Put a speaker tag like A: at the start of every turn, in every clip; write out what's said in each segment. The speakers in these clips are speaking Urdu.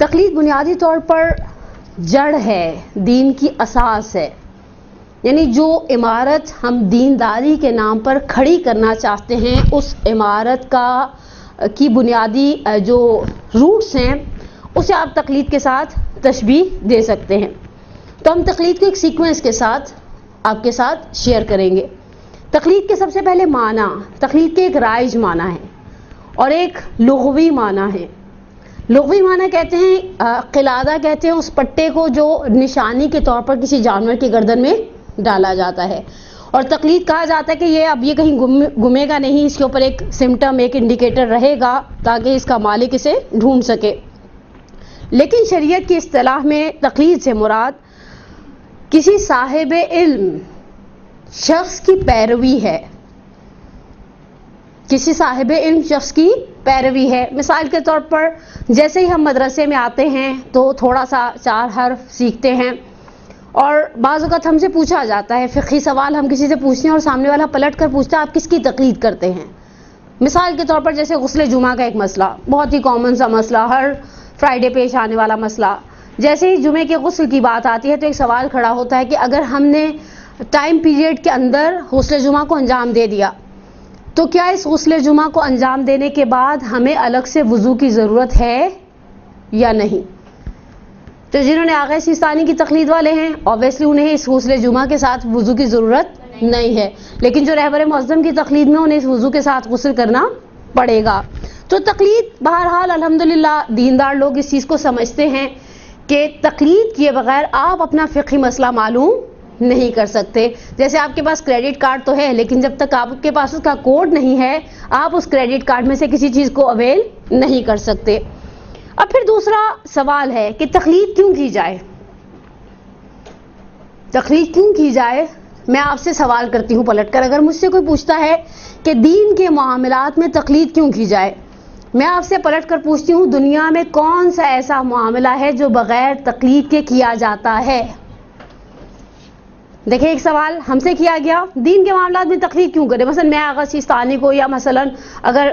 A: تقلید بنیادی طور پر جڑ ہے، دین کی اساس ہے، یعنی جو عمارت ہم دینداری کے نام پر کھڑی کرنا چاہتے ہیں اس عمارت کی بنیادی جو روٹس ہیں اسے آپ تقلید کے ساتھ تشبیہ دے سکتے ہیں۔ تو ہم تقلید کو ایک سیکوینس کے ساتھ آپ کے ساتھ شیئر کریں گے۔ تقلید کے سب سے پہلے معنی، تقلید کے ایک رائج معنی ہے اور ایک لغوی معنی ہے۔ لغوی معنی کہتے ہیں قلادہ کہتے ہیں اس پٹے کو جو نشانی کے طور پر کسی جانور کی گردن میں ڈالا جاتا ہے، اور تقلید کہا جاتا ہے کہ یہ کہیں گمے گا نہیں، اس کے اوپر ایک سمٹم، ایک انڈیکیٹر رہے گا تاکہ اس کا مالک اسے ڈھونڈ سکے۔ لیکن شریعت کی اصطلاح میں تقلید سے مراد کسی صاحب علم شخص کی پیروی ہے، کسی صاحب علم شخص کی پیروی ہے۔ مثال کے طور پر جیسے ہی ہم مدرسے میں آتے ہیں تو تھوڑا سا 4 حرف سیکھتے ہیں، اور بعض اوقات ہم سے پوچھا جاتا ہے فقہی سوال، ہم کسی سے پوچھتے ہیں اور سامنے والا پلٹ کر پوچھتا ہے آپ کس کی تقلید کرتے ہیں۔ مثال کے طور پر جیسے غسل جمعہ کا ایک مسئلہ، بہت ہی کامن سا مسئلہ، ہر فرائیڈے پیش آنے والا مسئلہ۔ جیسے ہی جمعے کے غسل کی بات آتی ہے تو ایک سوال کھڑا ہوتا ہے کہ اگر ہم نے ٹائم پیریڈ کے اندر غسل جمعہ کو انجام دے دیا تو کیا اس غسل جمعہ کو انجام دینے کے بعد ہمیں الگ سے وضو کی ضرورت ہے یا نہیں؟ تو جنہوں نے آغا سیستانی کی تقلید والے ہیں obviously انہیں اس غسل جمعہ کے ساتھ وضو کی ضرورت نہیں ہے، لیکن جو رہبر معظم کی تقلید میں انہیں اس وضو کے ساتھ غسل کرنا پڑے گا۔ تو تقلید بہرحال الحمدللہ دیندار لوگ اس چیز کو سمجھتے ہیں کہ تقلید کیے بغیر آپ اپنا فقہی مسئلہ معلوم نہیں کر سکتے۔ جیسے آپ کے پاس کریڈٹ کارڈ تو ہے، لیکن جب تک آپ کے پاس اس کا کوڈ نہیں ہے آپ اس کریڈٹ کارڈ میں سے کسی چیز کو اویل نہیں کر سکتے۔ اب پھر دوسرا سوال ہے کہ تقلید کیوں کی جائے؟ تقلید کیوں کی جائے؟ میں آپ سے سوال کرتی ہوں پلٹ کر، اگر مجھ سے کوئی پوچھتا ہے کہ دین کے معاملات میں تقلید کیوں کی جائے، میں آپ سے پلٹ کر پوچھتی ہوں دنیا میں کون سا ایسا معاملہ ہے جو بغیر تقلید کے کیا جاتا ہے؟ دیکھیں ایک سوال ہم سے کیا گیا، دین کے معاملات میں تقلید کیوں کرے؟ مثلا میں آغا سیستانی کو، یا مثلا اگر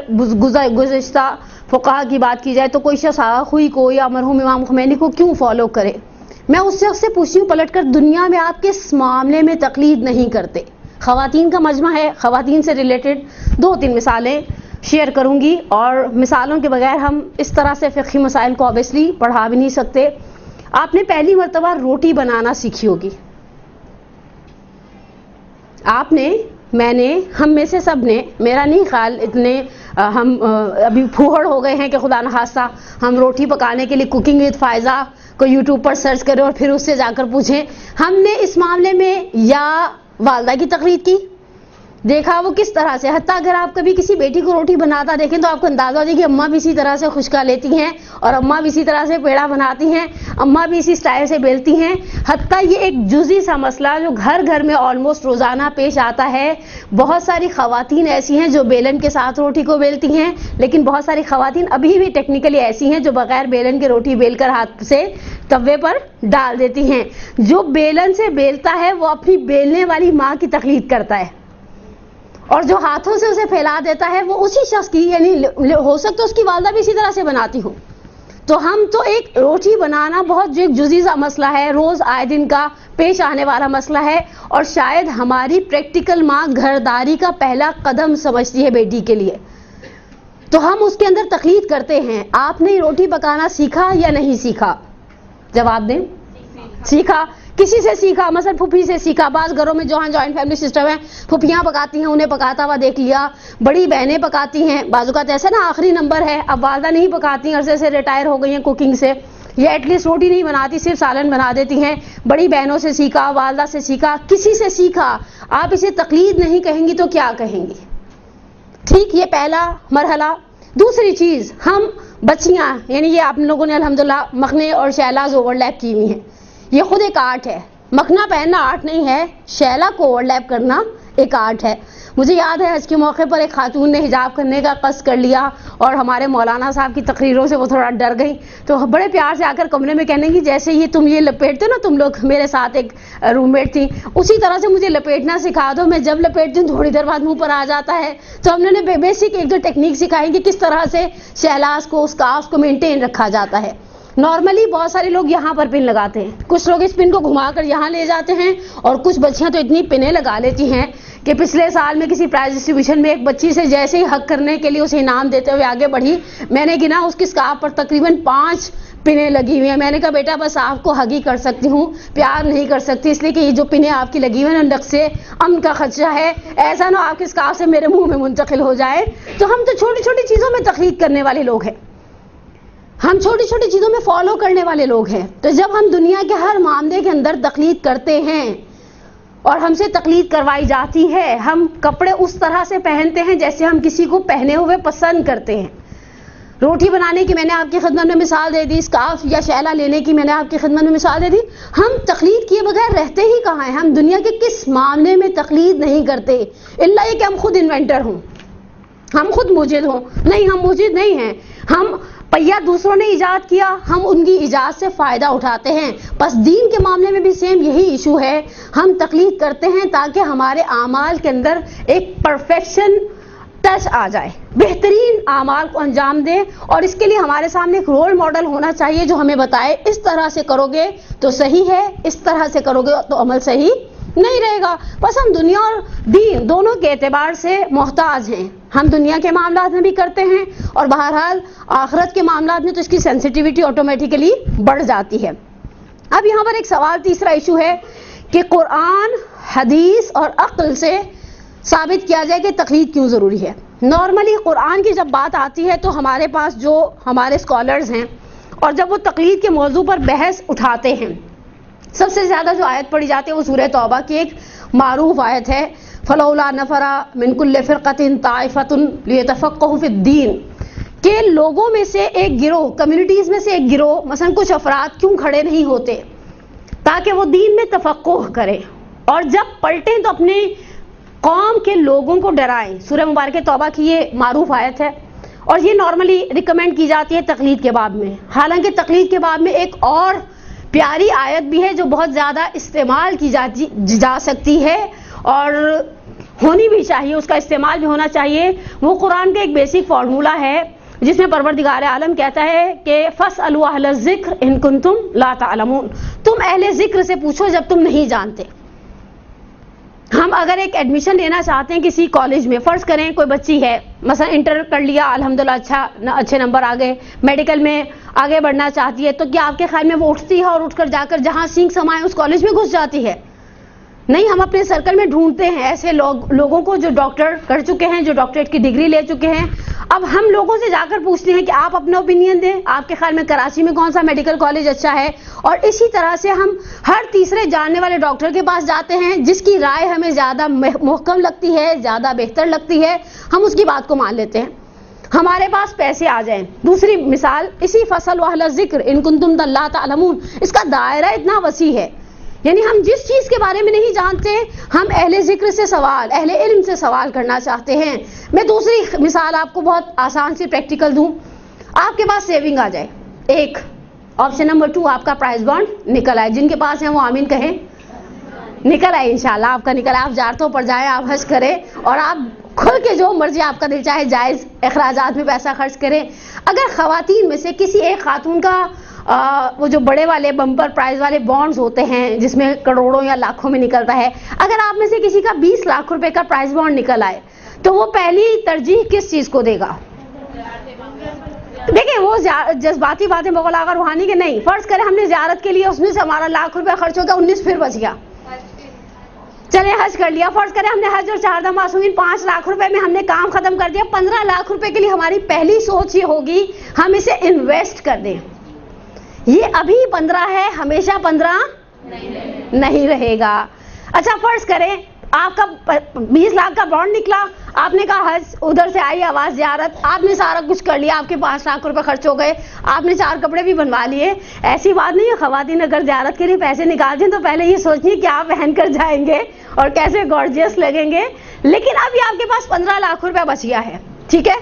A: گزشتہ فقہا کی بات کی جائے تو کوئی شخص آغا خوئی کو یا مرحوم امام خمینی کو کیوں فالو کرے؟ میں اس شخص سے پوچھتی ہوں پلٹ کر دنیا میں آپ کس معاملے میں تقلید نہیں کرتے؟ خواتین کا مجمع ہے، خواتین سے ریلیٹڈ 2-3 مثالیں شیئر کروں گی، اور مثالوں کے بغیر ہم اس طرح سے فقہی مسائل کو obviously پڑھا بھی نہیں سکتے۔ آپ نے پہلی مرتبہ روٹی بنانا سیکھی ہوگی، آپ نے، میں نے، ہم میں سے سب نے، میرا نہیں خیال اتنے ہم ابھی پھوہڑ ہو گئے ہیں کہ خدا نخواستہ ہم روٹی پکانے کے لیے کوکنگ وتھ فائزہ کو یوٹیوب پر سرچ کریں اور پھر اس سے جا کر پوچھیں۔ ہم نے اس معاملے میں یا والدہ کی تقلید کی، دیکھا وہ کس طرح سے، حتیٰ اگر آپ کبھی کسی بیٹی کو روٹی بناتا دیکھیں تو آپ کو اندازہ ہو جائے کہ اماں بھی اسی طرح سے خشکا لیتی ہیں اور اماں بھی اسی طرح سے پیڑا بناتی ہیں، اماں بھی اسی سٹائل سے بیلتی ہیں۔ حتیٰ یہ ایک جزئی سا مسئلہ جو گھر گھر میں آلموسٹ روزانہ پیش آتا ہے، بہت ساری خواتین ایسی ہیں جو بیلن کے ساتھ روٹی کو بیلتی ہیں، لیکن بہت ساری خواتین ابھی بھی ٹیکنیکلی ایسی ہیں جو بغیر بیلن کے روٹی بیل کر ہاتھ سے توے پر ڈال دیتی ہیں۔ جو بیلن سے بیلتا ہے وہ اپنی بیلنے والی ماں کی تقلید کرتا ہے، اور جو ہاتھوں سے اسے پھیلا دیتا ہے وہ اسی شخص کی، یعنی ہو سکتا ہے اس کی والدہ بھی اسی طرح سے بناتی ہو۔ تو ہم تو ایک روٹی بنانا بہت جو ایک جزئی سا مسئلہ ہے، روز آئے دن کا پیش آنے والا مسئلہ ہے، اور شاید ہماری پریکٹیکل ماں گھرداری کا پہلا قدم سمجھتی ہے بیٹی کے لیے، تو ہم اس کے اندر تقلید کرتے ہیں۔ آپ نے روٹی پکانا سیکھا یا نہیں سیکھا؟ جواب دیں۔ سیکھا۔ کسی سے سیکھا، مثلا پھوپھی سے سیکھا۔ بعض گھروں میں جوہاں جوائنٹ فیملی سسٹم ہے، پھوپھیاں پکاتی ہیں، انہیں پکاتا ہوا دیکھ لیا، بڑی بہنیں پکاتی ہیں، بعض اوقات ایسا نا آخری نمبر ہے، اب والدہ نہیں پکاتی، عرصے سے ریٹائر ہو گئی ہیں کوکنگ سے، یا ایٹ لیسٹ روٹی نہیں بناتی، صرف سالن بنا دیتی ہیں، بڑی بہنوں سے سیکھا، والدہ سے سیکھا، کسی سے سیکھا۔ آپ اسے تقلید نہیں کہیں گی تو کیا کہیں گی؟ ٹھیک، یہ پہلا مرحلہ۔ دوسری چیز، ہم بچیاں، یعنی یہ آپ لوگوں نے الحمدللہ مکھنے اور شیلاز اوور لیپ کی ہوئی ہیں، یہ خود ایک آرٹ ہے۔ مکھنا پہننا آرٹ نہیں ہے، شیلا کو اوور لیپ کرنا ایک آرٹ ہے۔ مجھے یاد ہے حج کے موقع پر ایک خاتون نے حجاب کرنے کا قصد کر لیا، اور ہمارے مولانا صاحب کی تقریروں سے وہ تھوڑا ڈر گئی، تو بڑے پیار سے آ کر کمرے میں کہنے کی جیسے یہ تم یہ لپیٹتے نا، تم لوگ، میرے ساتھ ایک روم میٹ تھی، اسی طرح سے مجھے لپیٹنا سکھا دو، میں جب لپیٹتی ہوں تھوڑی دیر بعد منہ پر آ جاتا ہے۔ تو ہم نے بیسک 1-2 ٹیکنیک سکھائی کہ کس طرح سے شہلاز کو، اسکارف کو مینٹین رکھا جاتا ہے۔ نارملی بہت سارے لوگ یہاں پر پن لگاتے ہیں, کچھ لوگ اس پن کو گھما کر یہاں لے جاتے ہیں, اور کچھ بچیاں تو اتنی پنیں لگا لیتی ہیں کہ پچھلے سال میں کسی پرائز ڈسٹریبیوشن میں ایک بچی سے جیسے ہی حق کرنے کے لیے اسے انعام دیتے ہوئے آگے بڑھی, میں نے گنا اس کی اسکارف پر تقریباً 5 پنیں لگی ہوئی ہیں. میں نے کہا بیٹا بس آپ کو حق ہی کر سکتی ہوں, پیار نہیں کر سکتی, اس لیے کہ یہ جو پنیں آپ کی لگی ہوئی ہیں نقص امن کا خدشہ ہے, ایسا نہ آپ کی اسکارف سے میرے منہ میں منتقل ہو جائے. تو ہم تو چھوٹی چھوٹی چیزوں میں تقلید کرنے والے لوگ ہیں, ہم چھوٹی چھوٹی چیزوں میں فالو کرنے والے لوگ ہیں. تو جب ہم دنیا کے ہر معاملے کے اندر تقلید کرتے ہیں اور ہم سے تقلید کروائی جاتی ہے, ہم کپڑے اس طرح سے پہنتے ہیں جیسے ہم کسی کو پہنے ہوئے پسند کرتے ہیں. روٹی بنانے کی میں نے آپ کی خدمت میں مثال دے دی, اسکارف یا شیلا لینے کی میں نے آپ کی خدمت میں مثال دے دی. ہم تقلید کیے بغیر رہتے ہی کہاں ہیں؟ ہم دنیا کے کس معاملے میں تقلید نہیں کرتے الا یہ کہ ہم خود انوینٹر ہوں, ہم خود موجد ہوں. نہیں, ہم موجد نہیں ہیں. ہم پہیا دوسروں نے ایجاد کیا, ہم ان کی ایجاد سے فائدہ اٹھاتے ہیں. بس دین کے معاملے میں بھی سیم یہی ایشو ہے. ہم تقلید کرتے ہیں تاکہ ہمارے اعمال کے اندر ایک پرفیکشن ٹچ آ جائے, بہترین اعمال کو انجام دیں, اور اس کے لیے ہمارے سامنے ایک رول ماڈل ہونا چاہیے جو ہمیں بتائے اس طرح سے کرو گے تو صحیح ہے, اس طرح سے کرو گے تو عمل صحیح نہیں رہے گا. بس ہم دنیا اور دین دونوں کے اعتبار سے محتاج ہیں. ہم دنیا کے معاملات میں بھی کرتے ہیں اور بہرحال آخرت کے معاملات میں تو اس کی سینسٹیوٹی آٹومیٹیکلی بڑھ جاتی ہے. اب یہاں پر ایک سوال, تیسرا ایشو ہے کہ قرآن, حدیث اور عقل سے ثابت کیا جائے کہ تقلید کیوں ضروری ہے. نارملی قرآن کی جب بات آتی ہے تو ہمارے پاس جو ہمارے اسکالرز ہیں اور جب وہ تقلید کے موضوع پر بحث اٹھاتے ہیں, سب سے زیادہ جو آیت پڑھی جاتی ہے وہ سورہ توبہ کی ایک معروف آیت ہے, فلولا نفر من کل فرقۃ طائفۃ لیتفقہوا فی الدین, کہ لوگوں میں سے ایک گروہ, کمیونٹیز میں سے ایک گروہ, مثلا کچھ افراد کیوں کھڑے نہیں ہوتے تاکہ وہ دین میں تفقہ کریں اور جب پلٹیں تو اپنے قوم کے لوگوں کو ڈرائیں. سورہ مبارکہ توبہ کی یہ معروف آیت ہے اور یہ نارملی ریکمینڈ کی جاتی ہے تقلید کے باب میں. حالانکہ تقلید کے باب میں ایک اور پیاری آیت بھی ہے جو بہت زیادہ استعمال کی جا سکتی ہے اور ہونی بھی چاہیے, اس کا استعمال بھی ہونا چاہیے. وہ قرآن کا ایک بیسک فارمولہ ہے جس میں پروردگار عالم کہتا ہے کہ فاسألوا اہل الذکر ان کنتم لا تعلمون, تم اہل ذکر سے پوچھو جب تم نہیں جانتے. ہم اگر ایک ایڈمیشن لینا چاہتے ہیں کسی کالج میں, فرض کریں کوئی بچی ہے مثلا انٹر کر لیا الحمدللہ, اچھے نمبر آ گئے, میڈیکل میں آگے بڑھنا چاہتی ہے, تو کیا آپ کے خیال میں وہ اٹھتی ہے اور اٹھ کر جا کر جہاں سینگ سمائے اس کالج میں گھس جاتی ہے؟ نہیں, ہم اپنے سرکل میں ڈھونڈتے ہیں ایسے لوگوں کو جو ڈاکٹر کر چکے ہیں, جو ڈاکٹریٹ کی ڈگری لے چکے ہیں. اب ہم لوگوں سے جا کر پوچھتے ہیں کہ آپ اپنا اوپینین دیں, آپ کے خیال میں کراچی میں کون سا میڈیکل کالج اچھا ہے, اور اسی طرح سے ہم ہر تیسرے جاننے والے ڈاکٹر کے پاس جاتے ہیں جس کی رائے ہمیں زیادہ محکم لگتی ہے, زیادہ بہتر لگتی ہے, ہم اس کی بات کو مان لیتے ہیں. ہمارے پاس پیسے آ جائیں. دوسری مثال اسی فصل واہل ذکر ان کنتم لا تعلمون, اس کا دائرہ اتنا وسیع ہے, یعنی ہم جس چیز کے بارے میں نہیں جانتے ہم اہل ذکر سے سوال, اہل علم سے سوال کرنا چاہتے ہیں. میں دوسری مثال آپ کو بہت آسان سی پریکٹیکل دوں. آپ کے پاس سیونگ آ جائے, ایک آپشن نمبر 2 آپ کا پرائز بانڈ نکل آئے, جن کے پاس ہیں وہ آمین کہیں, نکل آئے انشاءاللہ آپ کا نکل آئے, آپ زیارتوں پر جائیں, آپ حج کریں اور آپ کھل کے جو مرضی آپ کا دل چاہے جائز اخراجات میں پیسہ خرچ کریں. اگر خواتین میں سے کسی ایک خاتون کا وہ جو بڑے والے بمپر پرائز والے بانڈز ہوتے ہیں جس میں کروڑوں یا لاکھوں میں نکلتا ہے, اگر آپ میں سے کسی کا 20 لاکھ روپے کا پرائز بانڈ نکل آئے تو وہ پہلی ترجیح کس چیز کو دے گا؟ دیکھیں وہ جذباتی باتیں بغل آغا روحانی کے نہیں. فرض کریں ہم نے زیارت کے لیے اس میں سے ہمارا لاکھ روپے خرچ ہو گیا, 19 پھر بچ گیا, چلے حج کر لیا. فرض کریں ہم نے حج اور 4 دم معصومین 5 لاکھ روپے میں ہم نے کام ختم کر دیا. 15 لاکھ روپے کے لیے ہماری پہلی سوچ یہ ہوگی ہم اسے انویسٹ کر دیں. یہ ابھی 15 ہے, ہمیشہ 15 نہیں رہے گا. اچھا فرض کریں آپ کا 20 لاکھ کا بانڈ نکلا, آپ نے کہا حج, ادھر سے آئی آواز زیارت, آپ نے سارا کچھ کر لیا, آپ کے 5 لاکھ روپے خرچ ہو گئے, آپ نے 4 کپڑے بھی بنوا لیے. ایسی بات نہیں ہے, خواتین اگر زیارت کے لیے پیسے نکالتے ہیں تو پہلے یہ سوچیے کیا پہن کر جائیں گے اور کیسے گارجیس لگیں گے. لیکن ابھی آپ کے پاس 15 لاکھ روپے بچ گیا ہے, ٹھیک ہے.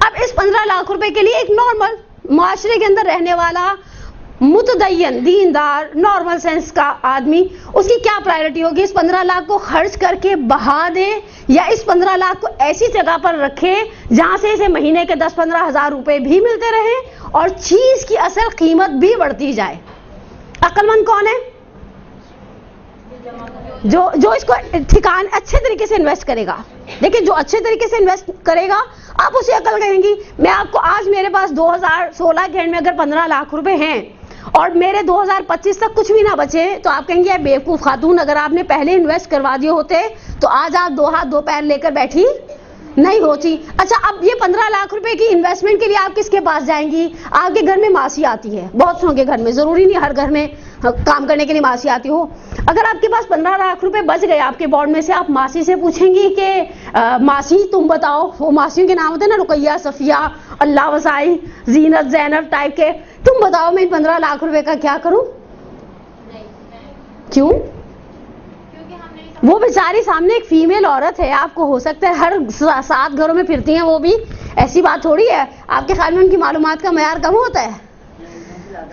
A: اب اس 15 لاکھ روپے کے لیے ایک نارمل معاشرے کے اندر رہنے والا متدین دیندار نارمل سینس کا آدمی، اس کی کیا پرائرٹی ہوگی؟ اس 15 لاکھ کو خرچ کر کے بہا دے یا اس 15 لاکھ کو ایسی جگہ پر رکھے جہاں سے اسے مہینے کے 10-15 ہزار روپے بھی ملتے رہے اور چیز کی اصل قیمت بھی بڑھتی جائے؟ عقل مند کون ہے؟ جو اس کو ٹھکان اچھے طریقے سے انویسٹ کرے گا. لیکن جو اچھے طریقے سے انویسٹ کرے گا آپ اسے عقل کہیں گی. میں آپ کو آج میرے پاس 2016 کے اینڈ میں اگر 15 لاکھ روپے ہیں اور میرے 2025 تک کچھ بھی نہ بچے تو آپ کہیں گے بے وقوف خاتون، اگر آپ نے پہلے انویسٹ کروا دیے ہوتے تو آج آپ 2 ہاتھ 2 پیر لے کر بیٹھی نہیں ہوتی. اچھا اب یہ 15 لاکھ روپے کی انویسٹمنٹ کے لیے آپ کس کے پاس جائیں گی؟ آپ کے گھر میں ماسی آتی ہے، بہت سو کے گھر میں، ضروری نہیں ہر گھر میں کام کرنے کے لیے ماسی آتی ہو. اگر آپ کے پاس 15 لاکھ روپے بچ گئے آپ کے بورڈ میں سے، آپ ماسی سے پوچھیں گی کہ ماسی تم بتاؤ، وہ ماسیوں کے نام ہوتے ہیں نا، رقیہ، صفیہ، اللہ وسائی، زینت، زینب ٹائپ کے، تم بتاؤ میں 15 لاکھ روپے کا کیا کروں؟ کیوں؟ وہ بیچاری سامنے ایک فیمیل عورت ہے، آپ کو ہو سکتا ہے ہر 7 گھروں میں پھرتی ہیں وہ بھی، ایسی بات تھوڑی ہے. آپ کے خیال میں ان کی معلومات کا معیار کم ہوتا ہے؟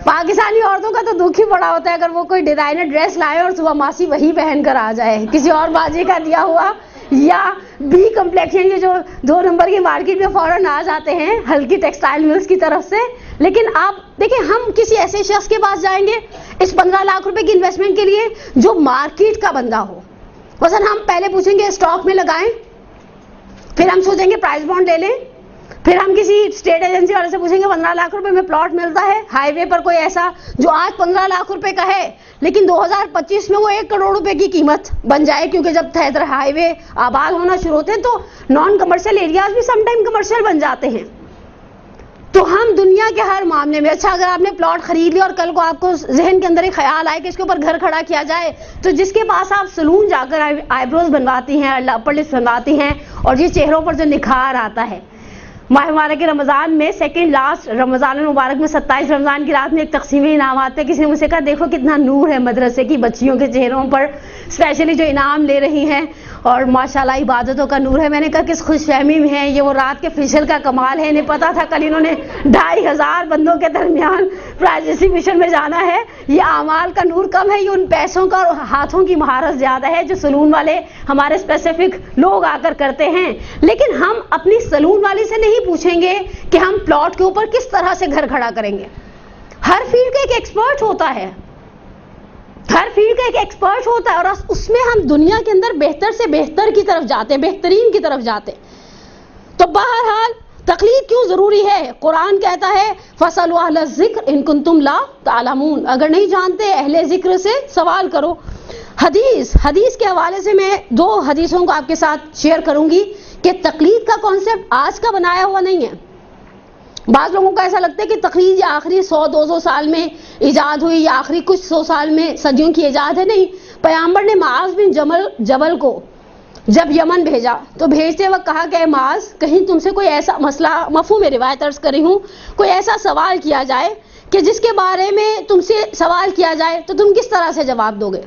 A: پاکستانی عورتوں کا تو دکھ ہی بڑا ہوتا ہے اگر وہ کوئی ڈیزائنر ڈریس لائے اور صبح ماسی وہی پہن کر آ جائے، کسی اور باجی کا دیا ہوا یا بی کمپلیکشن، یہ جو 2 نمبر کی مارکیٹ میں فوراً آ جاتے ہیں ہلکی ٹیکسٹائل ملز کی طرف سے. لیکن آپ دیکھیں ہم کسی ایسے شخص کے پاس جائیں گے اس 15 لاکھ روپے کی انویسٹمنٹ کے لیے جو مارکیٹ کا بندہ ہو. مثلا ہم پہلے پوچھیں گے اسٹاک میں لگائیں، پھر ہم سوچیں گے پرائز بانڈ لے لیں، پھر ہم کسی اسٹیٹ ایجنسی والے سے پوچھیں گے 15 لاکھ روپے میں پلاٹ ملتا ہے ہائی وے پر کوئی ایسا جو آج 15 لاکھ روپے کا ہے لیکن 2025 میں وہ 1 کروڑ روپے کی قیمت بن جائے، کیونکہ جب تھیتر ہائی وے آباد ہونا شروع ہوتے ہیں تو نان کمرشل ایریاز بھی سم ٹائم کمرشل بن جاتے ہیں. تو ہم دنیا کے ہر معاملے میں، اچھا اگر آپ نے پلاٹ خرید لیا اور کل کو آپ کو ذہن کے اندر ایک خیال آئے کہ اس کے اوپر گھر کھڑا کیا جائے، تو جس کے پاس آپ سلون جا کر آئی بروز بنواتی ہیں، اپر لپس بنواتی ہیں اور یہ چہروں پر جو نکھار آتا ہے. ماہ مبارک رمضان میں سیکنڈ لاسٹ رمضان المبارک میں 27 رمضان کی رات میں ایک تقسیم انعامات پہ کسی نے مجھ سے کہا دیکھو کتنا نور ہے مدرسے کی بچیوں کے چہروں پر، اسپیشلی جو انعام لے رہی ہیں، اور ماشاءاللہ عبادتوں کا نور ہے. میں نے کہا کس خوش فہمی میں ہیں، یہ وہ رات کے فیشل کا کمال ہے. انہیں پتا تھا کل انہوں نے 2500 بندوں کے درمیان پرائز ڈسٹریبیوشن میں جانا ہے. یہ اعمال کا نور کم ہے، یہ ان پیسوں کا اور ہاتھوں کی مہارت زیادہ ہے جو سلون والے ہمارے اسپیسیفک لوگ آ کر کرتے ہیں. لیکن ہم اپنی سلون والی سے نہیں پوچھیں گے کہ ہم پلاٹ کے اوپر کس طرح سے گھر کھڑا کریں گے. ہر فیلڈ کا ایک ایکسپرٹ ہوتا ہے، ہر فیلڈ کا ایک ایکسپرٹ ہوتا ہے، اور اس میں ہم دنیا کے اندر بہتر سے بہتر کی طرف جاتے ہیں، بہترین کی طرف جاتے ہیں. تو بہرحال تقلید کیوں ضروری ہے؟ قرآن کہتا ہے فَاسْأَلُوا أَهْلَ الذِّكْرِ إِن كُنتُمْ لَا تَعْلَمُونَ، اگر نہیں جانتے اہل ذکر سے سوال کرو. حدیث کے حوالے سے میں 2 حدیثوں کو آپ کے ساتھ شیئر کروں گی کہ تقلید کا کانسیپٹ آج کا بنایا ہوا نہیں ہے. بعض لوگوں کو ایسا لگتا ہے کہ تقلید یا آخری 100-200 سال میں ایجاد ہوئی یا آخری کچھ 100 سال میں صدیوں کی ایجاد ہے. نہیں، پیغمبر نے معاذ بن جبل کو جب یمن بھیجا تو بھیجتے وقت کہا کہ اے معاذ کہیں تم سے کوئی ایسا مسئلہ، مفہوم روایت عرض کر رہی ہوں، کوئی ایسا سوال کیا جائے کہ جس کے بارے میں تم سے سوال کیا جائے تو تم کس طرح سے جواب دو گے؟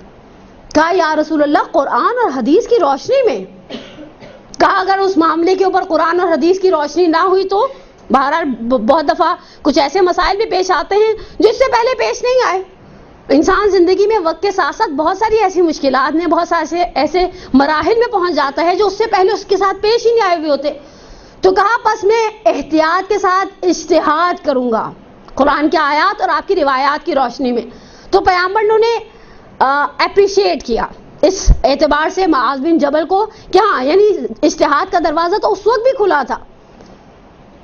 A: کہا یا رسول اللہ قرآن اور حدیث کی روشنی میں. کہا اگر اس معاملے کے اوپر قرآن اور حدیث کی روشنی نہ ہوئی تو بہرحال بہت دفعہ کچھ ایسے مسائل بھی پیش آتے ہیں جو اس سے پہلے پیش نہیں آئے. انسان زندگی میں وقت کے ساتھ ساتھ بہت ساری ایسی مشکلات میں، بہت سارے ایسے مراحل میں پہنچ جاتا ہے جو اس سے پہلے اس کے ساتھ پیش ہی نہیں آئے ہوئے ہوتے. تو کہا پس میں احتیاط کے ساتھ اجتہاد کروں گا قرآن کی آیات اور آپ کی روایات کی روشنی میں. تو پیغمبر نے اپریشیٹ کیا اس اعتبار سے معاذ بن جبل کو کہ ہاں یعنی اجتہاد کا دروازہ تو اس وقت بھی کھلا تھا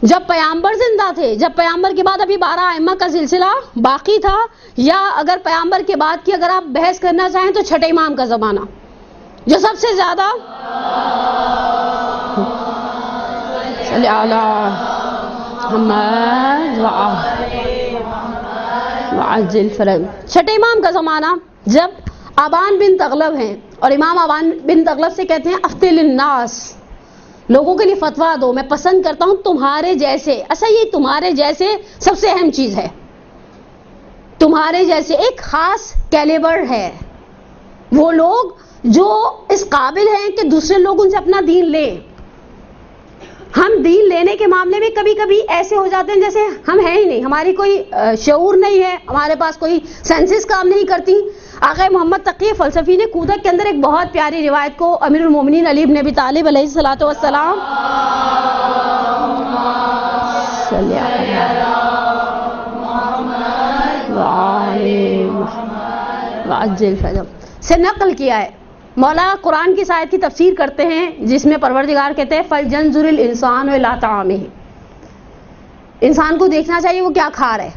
A: جب پیغمبر زندہ تھے، جب پیغمبر کے بعد ابھی 12 ائمہ کا سلسلہ باقی تھا، یا اگر پیغمبر کے بعد کی اگر آپ بحث کرنا چاہیں تو چھٹے امام کا زمانہ جو سب سے زیادہ صلی اللہ محمد وعجل فرج، چھٹے امام کا زمانہ جب ابان بن تغلب ہیں اور امام ابان بن تغلب سے کہتے ہیں افتل الناس، لوگوں کے لیے فتویٰ دو، میں پسند کرتا ہوں تمہارے جیسے. اچھا یہ تمہارے جیسے سب سے اہم چیز ہے، تمہارے جیسے ایک خاص کیلیبر ہے، وہ لوگ جو اس قابل ہیں کہ دوسرے لوگ ان سے اپنا دین لیں. ہم دین لینے کے معاملے میں کبھی کبھی ایسے ہو جاتے ہیں جیسے ہم ہیں ہی نہیں، ہماری کوئی شعور نہیں ہے، ہمارے پاس کوئی سینسز کام نہیں کرتی. آقا محمد تقی فلسفی نے کودک کے اندر ایک بہت پیاری روایت کو امیر المومنین علی بن ابی طالب علیہ الصلوۃ والسلام سے نقل کیا ہے. مولا قرآن کی آیت کی تفسیر کرتے ہیں جس میں پروردگار کہتے ہیں فَلْيَنْظُرِ الْإِنسَانُ إِلَىٰ طَعَامِهِ، انسان کو دیکھنا چاہیے وہ کیا کھا رہا ہے.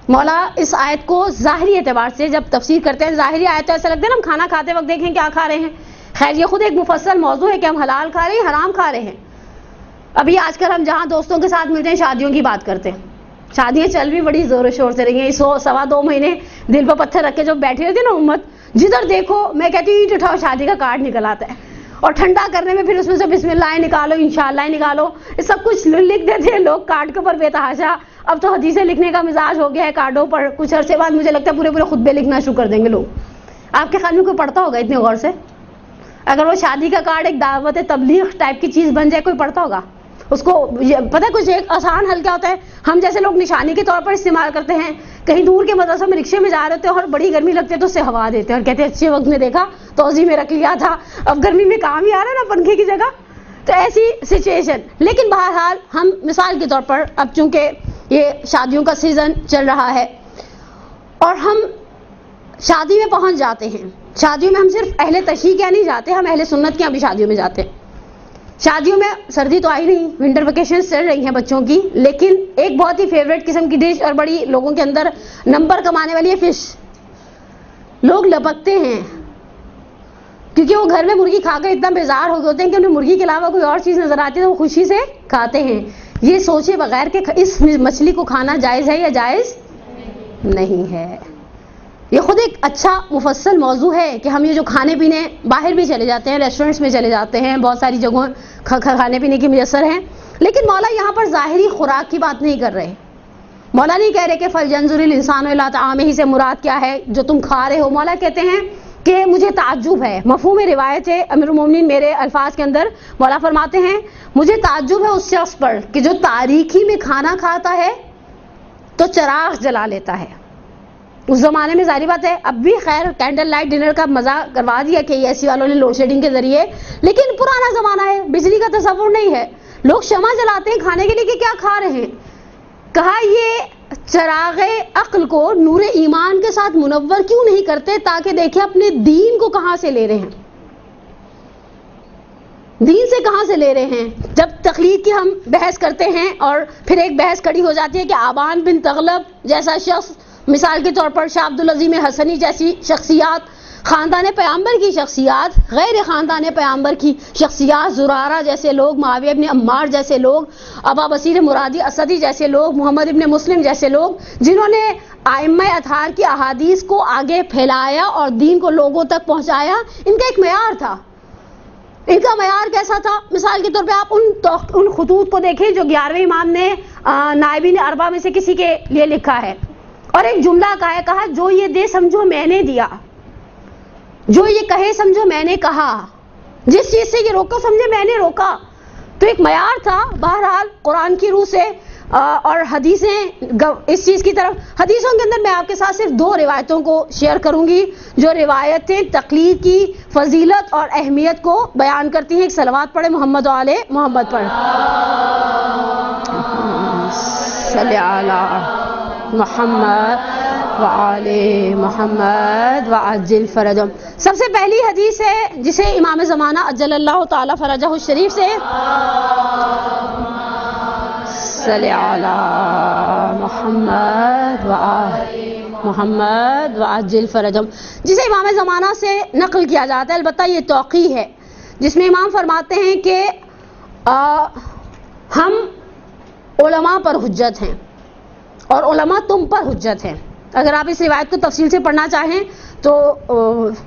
A: مولا اس آیت کو ظاہری اعتبار سے جب تفسیر کرتے ہیں، ظاہری آیت تو ایسا لگتا ہے نا ہم کھانا کھاتے وقت دیکھیں کیا کھا رہے ہیں. خیر یہ خود ایک مفصل موضوع ہے کہ ہم حلال کھا رہے ہیں حرام کھا رہے ہیں. ابھی آج کل ہم جہاں دوستوں کے ساتھ ملتے ہیں شادیوں کی بات کرتے ہیں، شادیاں چل بھی بڑی زور و شور سے رہی ہیں. 100-2 مہینے دل پہ پتھر رکھ کے جو بیٹھی ہوتی ہے نا امت، جدھر دیکھو میں کہتی ہوں اینٹ اٹھاؤ شادی کا کارڈ نکل آتا ہے، اور ٹھنڈا کرنے میں پھر اس میں سے بسم اللہ نکالو انشاءاللہ نکالو، سب کچھ لکھ دیتے ہیں لوگ کارڈ کے اوپر بے تحاشا. اب تو حدیثیں لکھنے کا مزاج ہو گیا ہے کارڈوں پر. کچھ عرصے بعد مجھے لگتا ہے پورے خطبے لکھنا شروع کر دیں گے لوگ. آپ کے خیال میں کوئی پڑھتا ہوگا اتنے غور سے؟ اگر وہ شادی کا کارڈ ایک دعوت تبلیغ ٹائپ کی چیز بن جائے کوئی پڑھتا ہوگا اس کو؟ پتہ کچھ ایک آسان حل کیا ہوتا ہے، ہم جیسے لوگ نشانی کے طور پر استعمال کرتے ہیں، کہیں دور کے مدرسوں میں رکشے میں جا رہے ہوتے ہیں اور بڑی گرمی لگتی ہے تو اس سے ہوا دیتے ہیں اور کہتے ہیں اچھے وقت میں دیکھا توضیح میں رکھ لیا تھا، اب گرمی میں کام ہی آ رہا ہے نا پنکھے کی جگہ. تو ایسی سچویشن. لیکن بہرحال ہم مثال کے طور پر اب چونکہ یہ شادیوں کا سیزن چل رہا ہے اور ہم شادی میں پہنچ جاتے ہیں. شادیوں میں ہم صرف اہل تشیع کے یہاں نہیں جاتے، ہم اہل سنت کے یہاں بھی شادیوں میں جاتے ہیں. شادیوں میں سردی تو آئی نہیں، ونٹر ویکیشن چل رہی ہیں بچوں کی، لیکن ایک بہت ہی فیوریٹ قسم کی ڈش اور بڑی لوگوں کے اندر نمبر کمانے والی ہے فش. لوگ لپکتے ہیں کیونکہ وہ گھر میں مرغی کھا کر اتنا بیزار ہو گئے ہوتے ہیں کہ انہیں مرغی کے علاوہ کوئی اور چیز نظر آتی ہے تو وہ خوشی سے کھاتے ہیں، یہ سوچے بغیر کہ اس مچھلی کو کھانا جائز ہے یا جائز نہیں ہے. یہ خود ایک اچھا مفصل موضوع ہے کہ ہم یہ جو کھانے پینے باہر بھی چلے جاتے ہیں، ریسٹورنٹس میں چلے جاتے ہیں، بہت ساری جگہوں کھانے پینے کی میسر ہیں، لیکن مولا یہاں پر ظاہری خوراک کی بات نہیں کر رہے. مولا نہیں کہہ رہے کہ فَلْيَنْظُرِ الْإِنسَانُ إِلَىٰ طَعَامِهِ سے مراد کیا ہے جو تم کھا رہے ہو. مولا کہتے ہیں کہ مجھے تعجب ہے، مفہوم روایت ہے امیر المومنین میرے الفاظ کے اندر مولا فرماتے ہیں مجھے تعجب ہے اس شخص پر کہ جو تاریکی میں کھانا کھاتا ہے تو چراغ جلا لیتا ہے. اس زمانے میں ظاہری بات ہے، اب بھی خیر کینڈل لائٹ ڈنر کا مزہ کروا دیا کہ ایسی والوں نے لوڈ شیڈنگ کے ذریعے، لیکن پرانا زمانہ ہے، بجلی کا تصور نہیں ہے، لوگ شمع جلاتے ہیں کھانے کے لیے کہ کیا کھا رہے ہیں. کہا یہ چراغ عقل کو نور ایمان کے ساتھ منور کیوں نہیں کرتے تاکہ دیکھیں اپنے دین کو کہاں سے لے رہے ہیں، دین سے کہاں سے لے رہے ہیں. جب تقلید کی ہم بحث کرتے ہیں اور پھر ایک بحث کڑی ہو جاتی ہے کہ آبان بن تغلب جیسا شخص، مثال کے طور پر شاہ عبدالعظیم حسنی جیسی شخصیات، خاندان پیغمبر کی شخصیات، غیر خاندان پیغمبر کی شخصیات، زرارہ جیسے لوگ، معاویہ ابن عمار جیسے لوگ، ابا بصیر مرادی اسدی جیسے لوگ، محمد ابن مسلم جیسے لوگ، جنہوں نے ائمہ اطہار کی احادیث کو آگے پھیلایا اور دین کو لوگوں تک پہنچایا، ان کا ایک معیار تھا. ان کا معیار کیسا تھا؟ مثال کے طور پہ آپ ان خطوط کو دیکھیں جو 11ویں امام نے نائبین اربعہ میں سے کسی کے لیے لکھا ہے، اور ایک جملہ کہا جو یہ دے سمجھو میں نے دیا، جو یہ کہے سمجھو میں نے کہا، جس چیز سے یہ روکو سمجھے میں نے روکا. تو ایک معیار تھا. بہرحال قرآن کی روح سے اور حدیثیں اس چیز کی طرف، حدیثوں کے اندر میں آپ کے ساتھ صرف 2 روایتوں کو شیئر کروں گی جو روایتیں تقلید کی فضیلت اور اہمیت کو بیان کرتی ہیں. ایک صلوات پڑھے محمد و آل محمد پر. صلی علی محمد وآل محمد وعجل فرجهم. سب سے پہلی حدیث ہے جسے امام زمانہ عجل اللہ تعالی فرجہ الشریف سے صلی علی محمد وآل محمد وعجل فرجهم، جسے امام زمانہ سے نقل کیا جاتا ہے. البتہ یہ توقیع ہے جس میں امام فرماتے ہیں کہ ہم علماء پر حجت ہیں اور علماء تم پر حجت ہیں. اگر آپ اس روایت کو تفصیل سے پڑھنا چاہیں تو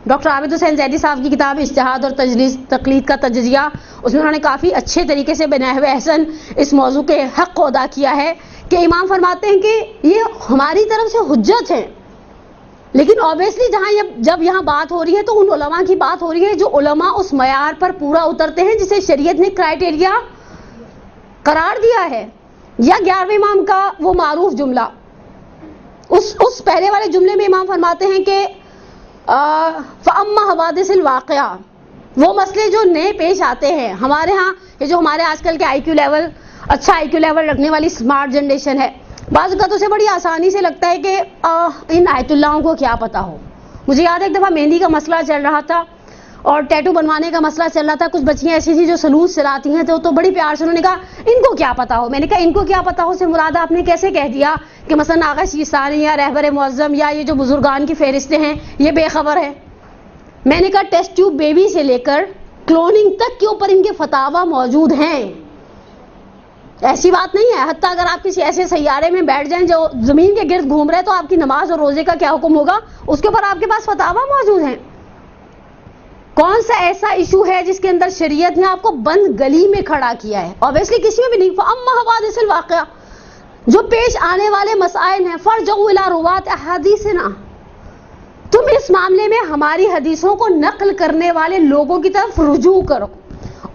A: ڈاکٹر عابد حسین زیدی صاحب کی کتاب اجتہاد اور تقلید کا تجزیہ، اس میں انہوں نے کافی اچھے طریقے سے بنحو احسن اس موضوع کے حق کو ادا کیا ہے کہ امام فرماتے ہیں کہ یہ ہماری طرف سے حجت ہے، لیکن اوبیسلی جب یہاں بات ہو رہی ہے تو ان علماء کی بات ہو رہی ہے جو علماء اس معیار پر پورا اترتے ہیں جسے شریعت نے کرائٹیریا قرار دیا ہے، یا 11ویں امام کا وہ معروف جملہ، اس پہلے والے جملے میں امام فرماتے ہیں کہ فَأَمَّا حَوَادِثِ الْوَاقِعَةِ، وہ مسئلے جو نئے پیش آتے ہیں ہمارے ہاں، یہ جو ہمارے آج کل کے آئی کیو لیول، اچھا آئی کیو لیول رکھنے والی اسمارٹ جنریشن ہے، بعض اوقات اسے بڑی آسانی سے لگتا ہے کہ ان آیت اللہوں کو کیا پتہ ہو. مجھے یاد ہے ایک دفعہ مہندی کا مسئلہ چل رہا تھا اور ٹیٹو بنوانے کا مسئلہ چل رہا تھا، کچھ بچیاں ایسی تھیں جو سلوس چلاتی ہیں تو بڑی پیار سے انہوں نے کہا ان کو کیا پتہ ہو. میں نے کہا ان کو کیا پتہ ہو سے مراد آپ نے کیسے کہہ دیا کہ مثلا آغا سیستانی یا رہبر معظم یا یہ جو بزرگان کی فہرستیں ہیں یہ بے خبر ہے. میں نے کہا ٹیسٹ ٹیوب بیبی سے لے کر کلوننگ تک کے اوپر ان کے فتاوا موجود ہیں، ایسی بات نہیں ہے. حتیٰ اگر آپ کسی ایسے سیارے میں بیٹھ جائیں جو زمین کے گرد گھوم رہے تو آپ کی نماز اور روزے کا کیا حکم ہوگا، اس کے اوپر آپ کے پاس فتاوا موجود ہیں. کون سا ایسا ایشو ہے جس کے اندر شریعت نے آپ کو بند گلی میں کھڑا کیا ہے؟ اوبیسلی کسی میں بھی نہیں. فَأَمَّا حَوَادِثِ الْوَاقِعَةِ، جو پیش آنے والے مسائل ہیں، فَارْجِعُوا إِلَىٰ رُوَاةِ أَحَادِيثِنَا، تم اس معاملے میں ہماری حدیثوں کو نقل کرنے والے لوگوں کی طرف رجوع کرو.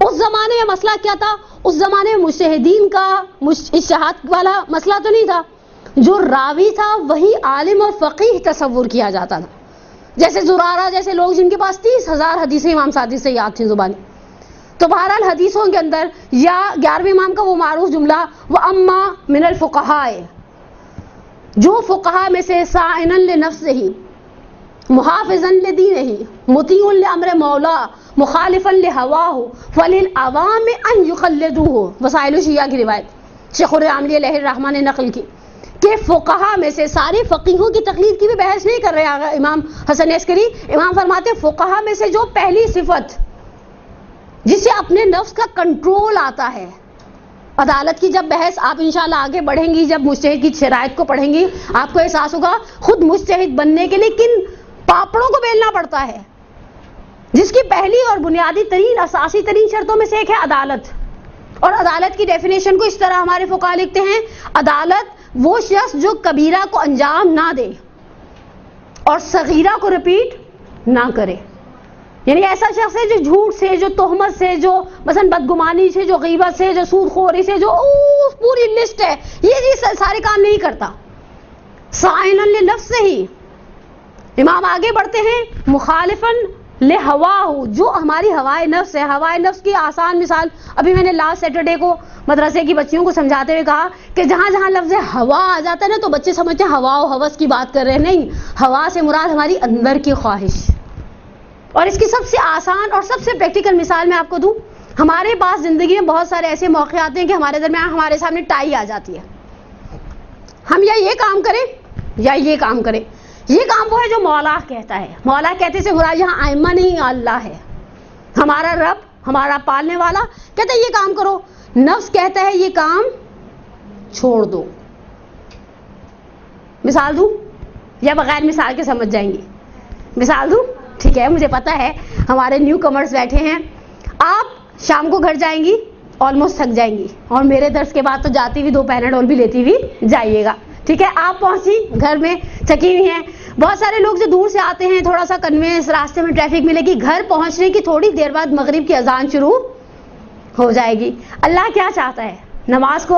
A: اس زمانے میں مسئلہ کیا تھا؟ اس زمانے میں مجتہدین کا اجتہاد والا مسئلہ تو نہیں تھا، جو راوی تھا وہی عالم اور فقیہ تصور کیا جاتا تھا. جیسے زرارہ جیسے لوگ جن کے پاس 30,000 حدیثیں امام سعدی سے یاد تھیں زبانی. تو بہرحال حدیثوں کے اندر یا 11ویں امام کا وہ معروف جملہ وَأَمَّا مِنَ الْفُقَهَاءِ، جو فقہا میں سے سَائِنًا لِنَفْسِهِ محافظاً لدینہ مطیع لامر مولا مخالفا لہواہ فللعوام ان یخلدوہ. وسائل شیعہ کی روایت شیخ الرحمن علیہ الرحمہ نے نقل کی کہ فقہا میں سے، سارے فقیہوں کی تقلید کی بھی بحث نہیں کر رہے امام حسن عسکری، امام فرماتے فقہا میں سے جو پہلی صفت جسے اپنے نفس کا کنٹرول آتا ہے. عدالت کی جب بحث آپ انشاءاللہ آگے بڑھیں گی، جب مجتہد کی شرائط کو پڑھیں گی، آپ کو احساس ہوگا خود مجتہد بننے کے لیے کن پاپڑوں کو بیلنا پڑتا ہے، جس کی پہلی اور بنیادی ترین اساسی ترین شرطوں میں سے ایک ہے عدالت. اور عدالت کی ڈیفینیشن کو اس طرح ہمارے فقہا لکھتے ہیں، عدالت وہ شخص جو کبیرہ کو انجام نہ دے اور صغیرہ کو رپیٹ نہ کرے. یعنی ایسا شخص ہے جو جھوٹ سے، جو تہمت سے، جو مثلا بدگمانی سے، جو غیبت سے، جو سود خوری سے، جو پوری لسٹ ہے، یہ سارے کام نہیں کرتا. صائنا لنفسہ، امام آگے بڑھتے ہیں مخالفاً لہواہ، جو ہماری ہوائے نفس ہے. ہوائے نفس کی آسان مثال ابھی میں نے لاسٹ سیٹرڈے کو مدرسے کی بچیوں کو سمجھاتے ہوئے کہا کہ جہاں جہاں لفظ ہوا آ جاتا ہے نا تو بچے سمجھتے ہیں ہوا و ہوس کی بات کر رہے ہیں. نہیں، ہوا سے مراد ہماری اندر کی خواہش. اور اس کی سب سے آسان اور سب سے پریکٹیکل مثال میں آپ کو دوں، ہمارے پاس زندگی میں بہت سارے ایسے موقع آتے ہیں کہ ہمارے درمیان ہمارے سامنے ٹائی آ جاتی ہے، ہم یا یہ کام کریں یا یہ کام کریں. یہ کام وہ ہے جو مولا کہتا ہے. مولا کہتے سے مراد یہاں ائمہ نہیں، اللہ ہے، ہمارا رب، ہمارا پالنے والا کہتا ہے یہ کام کرو. نفس کہتا ہے یہ کام چھوڑ دو. مثال دوں یا بغیر مثال کے سمجھ جائیں گی؟ مثال دوں؟ ٹھیک ہے، مجھے پتا ہے ہمارے نیو کمرز بیٹھے ہیں. آپ شام کو گھر جائیں گی، آلموسٹ تھک جائیں گی، اور میرے درس کے بعد تو جاتی ہوئی 2 پیناڈول بھی لیتی ہوئی جائیے گا. ٹھیک ہے، آپ پہنچی گھر میں تھکی ہوئی ہیں. بہت سارے لوگ جو دور سے آتے ہیں، تھوڑا سا کنوینس، راستے میں ٹریفک ملے گی، گھر پہنچنے کی تھوڑی دیر بعد مغرب کی اذان شروع ہو جائے گی. اللہ کیا چاہتا ہے؟ نماز کو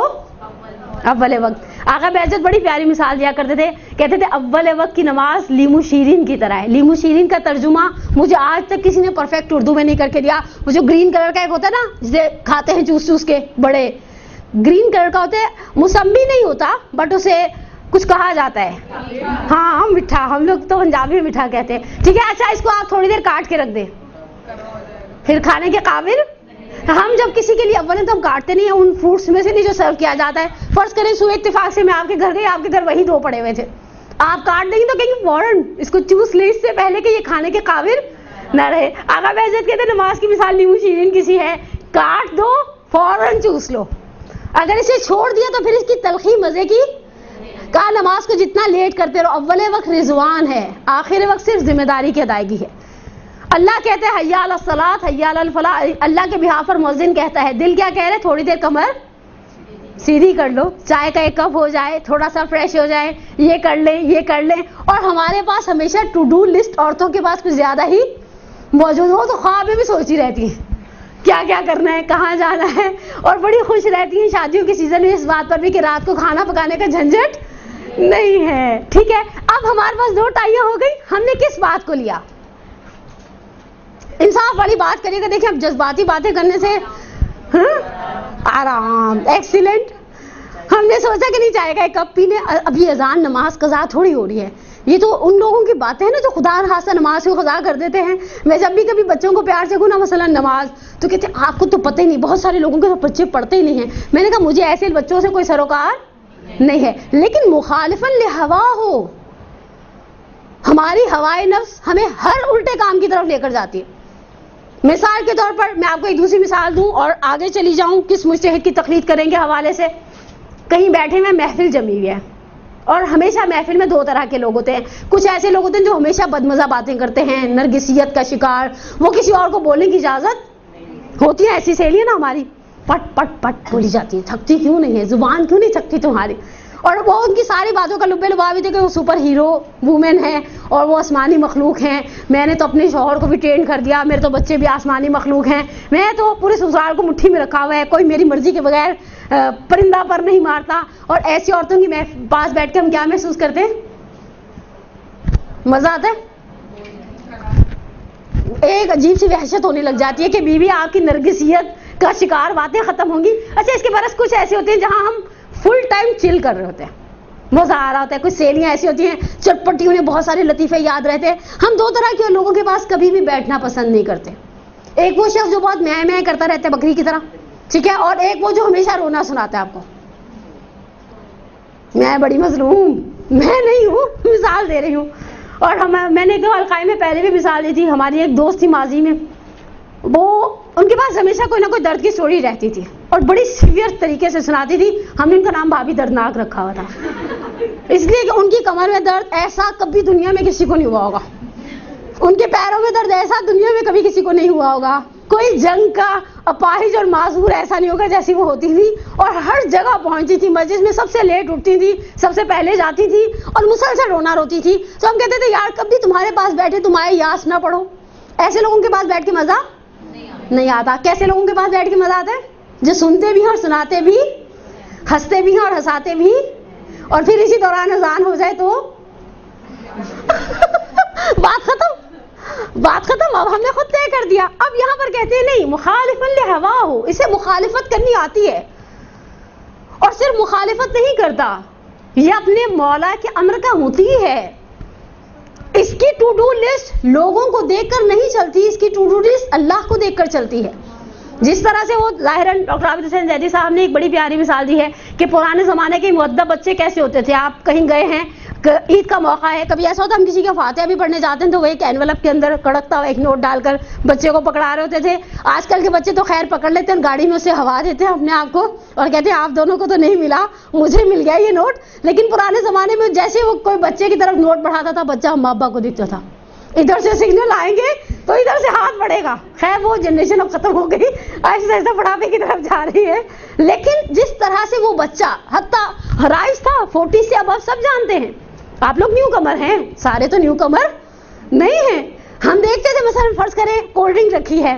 A: اول وقت. آقا بہجت بڑی پیاری مثال دیا کرتے تھے، کہتے تھے اول وقت کی نماز لیمو شیرین کی طرح ہے. لیمو شیرین کا ترجمہ مجھے آج تک کسی نے پرفیکٹ اردو میں نہیں کر کے دیا. وہ جو گرین کلر کا ایک ہوتا ہے نا جسے کھاتے ہیں چوس چوس کے، بڑے گرین کلر کا ہوتا ہے، موسمی نہیں ہوتا بٹ اسے کچھ کہا جاتا ہے. ہاں میٹھا، ہم لوگ تو پنجابی میں میٹھا کہتے ہیں. ٹھیک ہے، اچھا اس کو آپ تھوڑی دیر کاٹ کے رکھ دیں، پھر کھانے کے قابل. ہم جب کسی کے لیے اولیں تو ہم کاٹتے نہیں ہیں، ان فروٹس میں سے نہیں جو سرو کیا جاتا ہے. فرض کریں سوئے اتفاق سے میں آپ کے گھر گئی، آپ کے گھر وہی 2 پڑے ہوئے تھے، آپ کاٹ دیں گے تو کہیں گے فوراً اس کو چوس لے اس سے پہلے کہ یہ کھانے کے قابل نہ رہے. آقا بہجت کہتے ہیں نماز کی مثال لیمو شیرین کسی ہے، کاٹ دو فوراً چوس لو. اگر اسے چھوڑ دیا تو پھر اس کی تلخی مزے کی. کہا نماز کو جتنا لیٹ کرتے رہو، اول وقت رضوان ہے، آخر وقت صرف ذمہ داری کی ادائیگی ہے. اللہ کہتے ہیں حی علی الصلاۃ حی علی الفلاح، اللہ کے بہاف پر مؤذن کہتا ہے. دل کیا کہہ رہے؟ تھوڑی دیر کمر سیدھی کر لو، چائے کا ایک کپ ہو جائے، تھوڑا سا فریش ہو جائے، یہ کر لیں یہ کر لیں. اور ہمارے پاس ہمیشہ ٹو ڈو لسٹ عورتوں کے پاس کچھ زیادہ ہی موجود ہو تو خواب میں بھی سوچی رہتی ہیں کیا کیا کرنا ہے، کہاں جانا ہے، اور بڑی خوش رہتی ہیں شادیوں کے سیزن میں اس بات پر بھی کہ رات کو کھانا پکانے کا جھنجھٹ نہیں ہے. ٹھیک ہے، اب ہمارے پاس 2 ٹائیاں ہو گئی، ہم نے کس بات کو لیا؟ انصاف والی بات کریے گا. دیکھیں اب جذباتی باتیں کرنے سے آرام، ایکسیلنٹ. ہم نے سوچا کہ نہیں چائے کا ایک کپ پینے، ابھی اذان نماز قضا تھوڑی ہو رہی ہے. یہ تو ان لوگوں کی باتیں ہیں نا جو خدا نخواستہ نماز کو قضا کر دیتے ہیں. میں جب بھی کبھی بچوں کو پیار سے کہوں نا مثلا نماز، تو کہتے ہیں آپ کو تو پتہ ہی نہیں، بہت سارے لوگوں کے تو بچے پڑھتے ہی نہیں ہیں. میں نے کہا مجھے ایسے بچوں سے کوئی سروکار نہیں ہے، لیکن مخالفاً لہوا ہو، ہماری ہوائے نفس ہمیں ہر الٹے کام کی طرف لے کر جاتی ہے. مثال کے طور پر میں آپ کو ایک دوسری مثال دوں اور آگے چلی جاؤں کس مجتہد کی تقلید کریں گے حوالے سے. کہیں بیٹھے ہوئے محفل جمی ہوئی ہے، اور ہمیشہ محفل میں 2 طرح کے لوگ ہوتے ہیں. کچھ ایسے لوگ ہوتے ہیں جو ہمیشہ بدمزہ باتیں کرتے ہیں، نرگسیت کا شکار، وہ کسی اور کو بولنے کی اجازت ہوتی ہے. ایسی سہیلیاں نا ہماری پٹ پٹ پٹ بولی جاتی ہے، تھکتی کیوں نہیں ہے، زبان کیوں نہیں تھکتی تمہاری. اور وہ ان کی ساری باتوں کا لبے لباب بھی تھے کہ وہ سپر ہیرو وومن ہیں اور وہ آسمانی مخلوق ہیں. میں نے تو اپنے شوہر کو بھی ٹرین کر دیا، میرے تو بچے بھی آسمانی مخلوق ہیں، میں تو پورے سسرال کو مٹھی میں رکھا ہوا ہے، کوئی میری مرضی کے بغیر پرندہ پر نہیں مارتا. اور ایسی عورتوں کی پاس بیٹھ کے ہم کیا محسوس کرتے ہیں؟ مزہ آتا ہے. ایک عجیب سی وحشت ہونے لگ جاتی ہے کہ بیوی آپ کی نرگسیت کا شکار باتیں ختم ہوں گی. اچھا اس کے برعکس کچھ ایسے ہوتے ہیں جہاں ہم فل ٹائم چل کر رہے ہوتے ہیں، مزہ آ رہا ہوتا ہے. کچھ سہیلیاں ایسی ہوتی ہیں چٹپٹی، انہیں بہت سارے لطیفے یاد رہتے ہیں. ہم 2 طرح کے لوگوں کے پاس کبھی بھی بیٹھنا پسند نہیں کرتے. ایک وہ شخص جو بہت میں کرتا رہتا ہے بکری کی طرح، ٹھیک ہے، اور ایک وہ جو ہمیشہ رونا سناتا ہے آپ کو. میں بڑی مظلوم، میں نہیں ہوں، مثال دے رہی ہوں. اور میں نے تو حلقائی میں پہلے بھی مثال دی تھی. ہماری ایک دوست تھی ماضی میں، وہ ان کے پاس ہمیشہ کوئی نہ کوئی درد کی سٹوری رہتی تھی اور بڑی سیویئر طریقے سے سناتی تھی. ہم نے ان کا نام بھابھی دردناک رکھا ہوا تھا، اس لیے کہ ان کی کمر میں درد ایسا کبھی دنیا میں کسی کو نہیں ہوا ہوگا، ان کے پیروں میں درد ایسا دنیا میں کبھی کسی کو نہیں ہوا ہوگا. کوئی جنگ کا اپاہج اور معذور ایسا نہیں ہوگا جیسی وہ ہوتی تھی. اور ہر جگہ پہنچتی تھی، مسجد میں سب سے لیٹ اٹھتی تھی، سب سے پہلے جاتی تھی اور مسلسل رونا روتی تھی. تو ہم کہتے تھے یار کبھی تمہارے پاس بیٹھے تم آئے یاس نہ پڑھو. ایسے لوگوں کے پاس بیٹھ کے مزہ نہیں آتا. کیسے لوگوں کے پاس بیٹھ کے مزہ آتا ہے؟ جو سنتے بھی ہیں اور سناتے بھی، ہنستے بھی ہیں اور ہنساتے بھی، اور پھر اسی دوران اذان ہو جائے تو بات ختم. اب ہم نے خود طے کر دیا. اب یہاں پر کہتے ہیں نہیں، مخالفت لہوا ہو، اسے مخالفت کرنی آتی ہے. اور صرف مخالفت نہیں کرتا، یہ اپنے مولا کے امر کا مطیع ہے. اس کی ٹو ڈو لسٹ لوگوں کو دیکھ کر نہیں چلتی، اس کی ٹو ڈو لسٹ اللہ کو دیکھ کر چلتی ہے. جس طرح سے وہ ظاہراً ڈاکٹر عابد حسین زیدی صاحب نے ایک بڑی پیاری مثال دی ہے کہ پرانے زمانے کے مؤدب بچے کیسے ہوتے تھے. آپ کہیں گئے ہیں، عید کا موقع ہے، کبھی ایسا ہوتا ہم کسی کا فاتحہ بھی پڑھنے جاتے ہیں تو وہ ایک اینولپ کے اندر کڑکتا ہوا ایک نوٹ ڈال کر بچے کو پکڑا رہے ہوتے تھے. آج کل کے بچے تو خیر پکڑ لیتے ہیں، گاڑی میں اسے ہوا دیتے ہیں اپنے آپ کو اور کہتے ہیں آپ دونوں کو تو نہیں ملا، مجھے مل گیا یہ نوٹ. لیکن پرانے زمانے میں جیسے وہ کوئی بچے کی طرف نوٹ بڑھاتا تھا، بچہ ماں باپ کو دکھتا تھا، ادھر سے سگنل آئیں گے تو ادھر سے ہاتھ بڑھے گا. خیر وہ جنریشن اب ختم ہو گئی، ایسے ایسے بڑھاپے کی طرف جا رہی ہے. لیکن جس طرح سے وہ بچہ حتیٰ رائج تھا 40 سے اب سب جانتے ہیں. آپ لوگ نیو کمر ہیں، سارے تو نیو کمر نہیں ہیں. ہم دیکھتے تھے مثلا فرض کریں کولڈ ڈرنک رکھی ہے،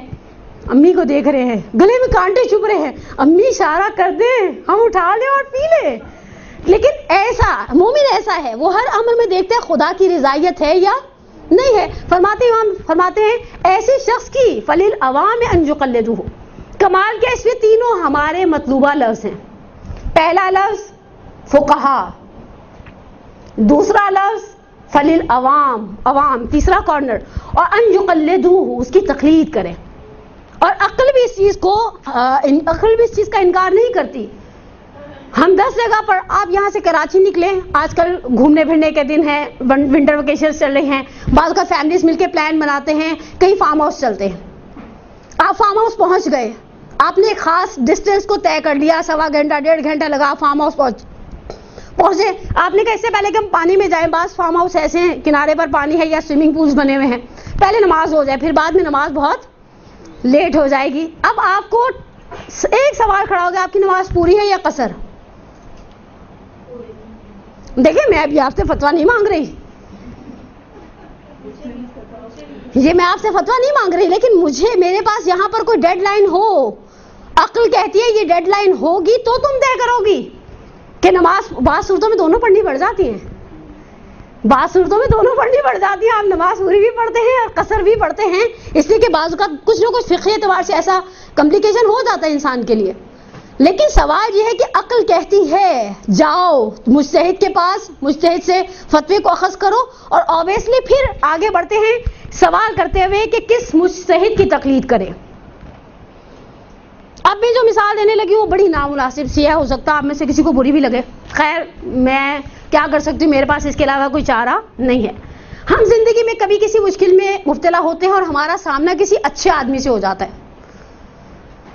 A: امی کو دیکھ رہے ہیں، گلے میں کانٹے چبھ رہے ہیں، امی اشارہ کر دیں ہم اٹھا لیں اور پی لیں. لیکن ایسا مومن ایسا ہے، وہ ہر امر میں دیکھتے ہیں خدا کی رضایت ہے یا نہیں ہے. فرماتے ہیں ایسے شخص کی فلیل عوام ان یقلدوہ. کمال کیا اس میں تینوں ہمارے مطلوبہ لفظ ہیں. پہلا لفظ فقہا، دوسرا لفظ فلیل عوام، تیسرا کارنر، اور ان یقلدوہ اس کی تقلید کریں. اور عقل بھی اس چیز کا انکار نہیں کرتی. ہم 10 جگہ پر، آپ یہاں سے کراچی نکلیں، آج کل گھومنے پھرنے کے دن ہیں، ونٹر ویکیشنز چل رہے ہیں، بعض کا فیملیز مل کے پلان بناتے ہیں، کہیں فارم ہاؤس چلتے ہیں. آپ فارم ہاؤس پہنچ گئے، آپ نے ایک خاص ڈسٹینس کو طے کر لیا، 1.25 گھنٹہ 1.5 گھنٹہ لگا فارم ہاؤس پہنچے. آپ نے کہا اس سے پہلے کہ ہم پانی میں جائیں، بعض فارم ہاؤس ایسے ہیں کنارے پر پانی ہے یا سوئمنگ پولز بنے ہوئے ہیں، پہلے نماز ہو جائے، پھر بعد میں نماز بہت لیٹ ہو جائے گی. اب آپ کو ایک سوال کھڑا ہو گیا، آپ کی نماز پوری ہے یا قصر؟ دیکھیں میں ابھی آپ سے فتویٰ نہیں مانگ رہی، یہ میں آپ سے فتویٰ نہیں مانگ رہی، لیکن مجھے میرے پاس یہاں پر کوئی ڈیڈ لائن ہو، عقل کہتی ہے یہ ڈیڈ لائن ہوگی تو تم طے کرو گی کہ نماز بعض صورتوں میں دونوں پڑھنی پڑ جاتی ہیں، بعض صورتوں میں دونوں پڑھنی پڑ جاتی ہیں، آپ نماز پوری بھی پڑھتے ہیں اور قصر بھی پڑھتے ہیں، اس لیے کہ بعض اوقات کچھ نہ کچھ فقہی اعتبار سے ایسا کمپلیکیشن ہو جاتا ہے انسان کے لیے. لیکن سوال یہ ہے کہ عقل کہتی ہے جاؤ مجتہد کے پاس، مجتہد سے فتوے کو اخذ کرو، اور اوبیسلی پھر آگے بڑھتے ہیں سوال کرتے ہوئے کہ کس مجتہد کی تقلید کریں. اب میں جو مثال دینے لگی وہ بڑی نامناسب سی ہے، ہو سکتا ہے آپ میں سے کسی کو بری بھی لگے، خیر میں کیا کر سکتی ہوں، میرے پاس اس کے علاوہ کوئی چارہ نہیں ہے. ہم زندگی میں کبھی کسی مشکل میں مبتلا ہوتے ہیں اور ہمارا سامنا کسی اچھے آدمی سے ہو جاتا ہے.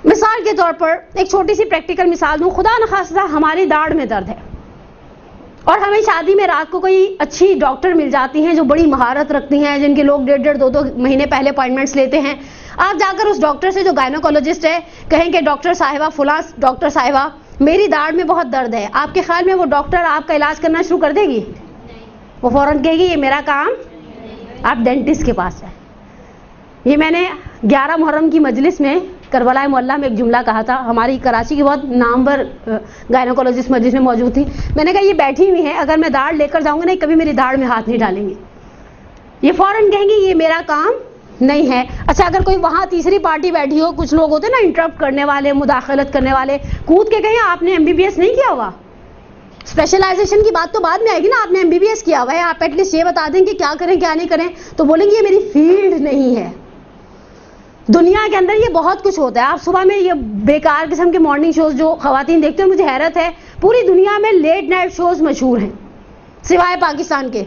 A: مثال کے طور پر ایک چھوٹی سی پریکٹیکل مثال دوں، خدا نخواستہ ہماری داڑھ میں درد ہے اور ہمیں شادی میں رات کو کوئی اچھی ڈاکٹر مل جاتی ہیں جو بڑی مہارت رکھتی ہیں، جن کے لوگ 1.5-2 مہینے پہلے اپائنٹمنٹس لیتے ہیں. آپ جا کر اس ڈاکٹر سے جو گائنوکولوجسٹ ہے کہیں کہ ڈاکٹر صاحبہ فلاں ڈاکٹر صاحبہ میری داڑھ میں بہت درد ہے. آپ کے خیال میں وہ ڈاکٹر آپ کا علاج کرنا شروع کر دے گی؟ وہ فوراً کہے گی یہ میرا کام، آپ ڈینٹسٹ کے پاس جائیں. یہ میں نے 11 محرم کی مجلس میں کربلا معلیٰ میں ایک جملہ کہا تھا. ہماری کراچی کی بہت نامور گائنوکولوجسٹ مجلس میں موجود تھی. میں نے کہا یہ بیٹھی ہوئی ہیں، اگر میں داڑھ لے کر جاؤں گا نہیں کبھی میری داڑھ میں ہاتھ نہیں ڈالیں گی. یہ فوراً کہیں گی یہ میرا کام نہیں ہے. اچھا اگر کوئی وہاں تیسری پارٹی بیٹھی ہو، کچھ لوگ ہوتے ہیں نا انٹرپٹ کرنے والے، مداخلت کرنے والے، کود کے کہیں آپ نے MBBS نہیں کیا ہوا. اسپیشلائزیشن کی بات تو بعد میں آئے گی نا، آپ نے MBBS کیا ہوا ہے، آپ ایٹ لیسٹ یہ بتا دیں کہ کیا کریں کیا نہیں کریں، تو بولیں گے یہ میری فیلڈ نہیں ہے. دنیا کے اندر یہ بہت کچھ ہوتا ہے. آپ صبح میں یہ بیکار قسم کے مارننگ شوز جو خواتین دیکھتے ہیں، مجھے حیرت ہے، پوری دنیا میں لیٹ نائٹ شوز مشہور ہیں سوائے پاکستان کے،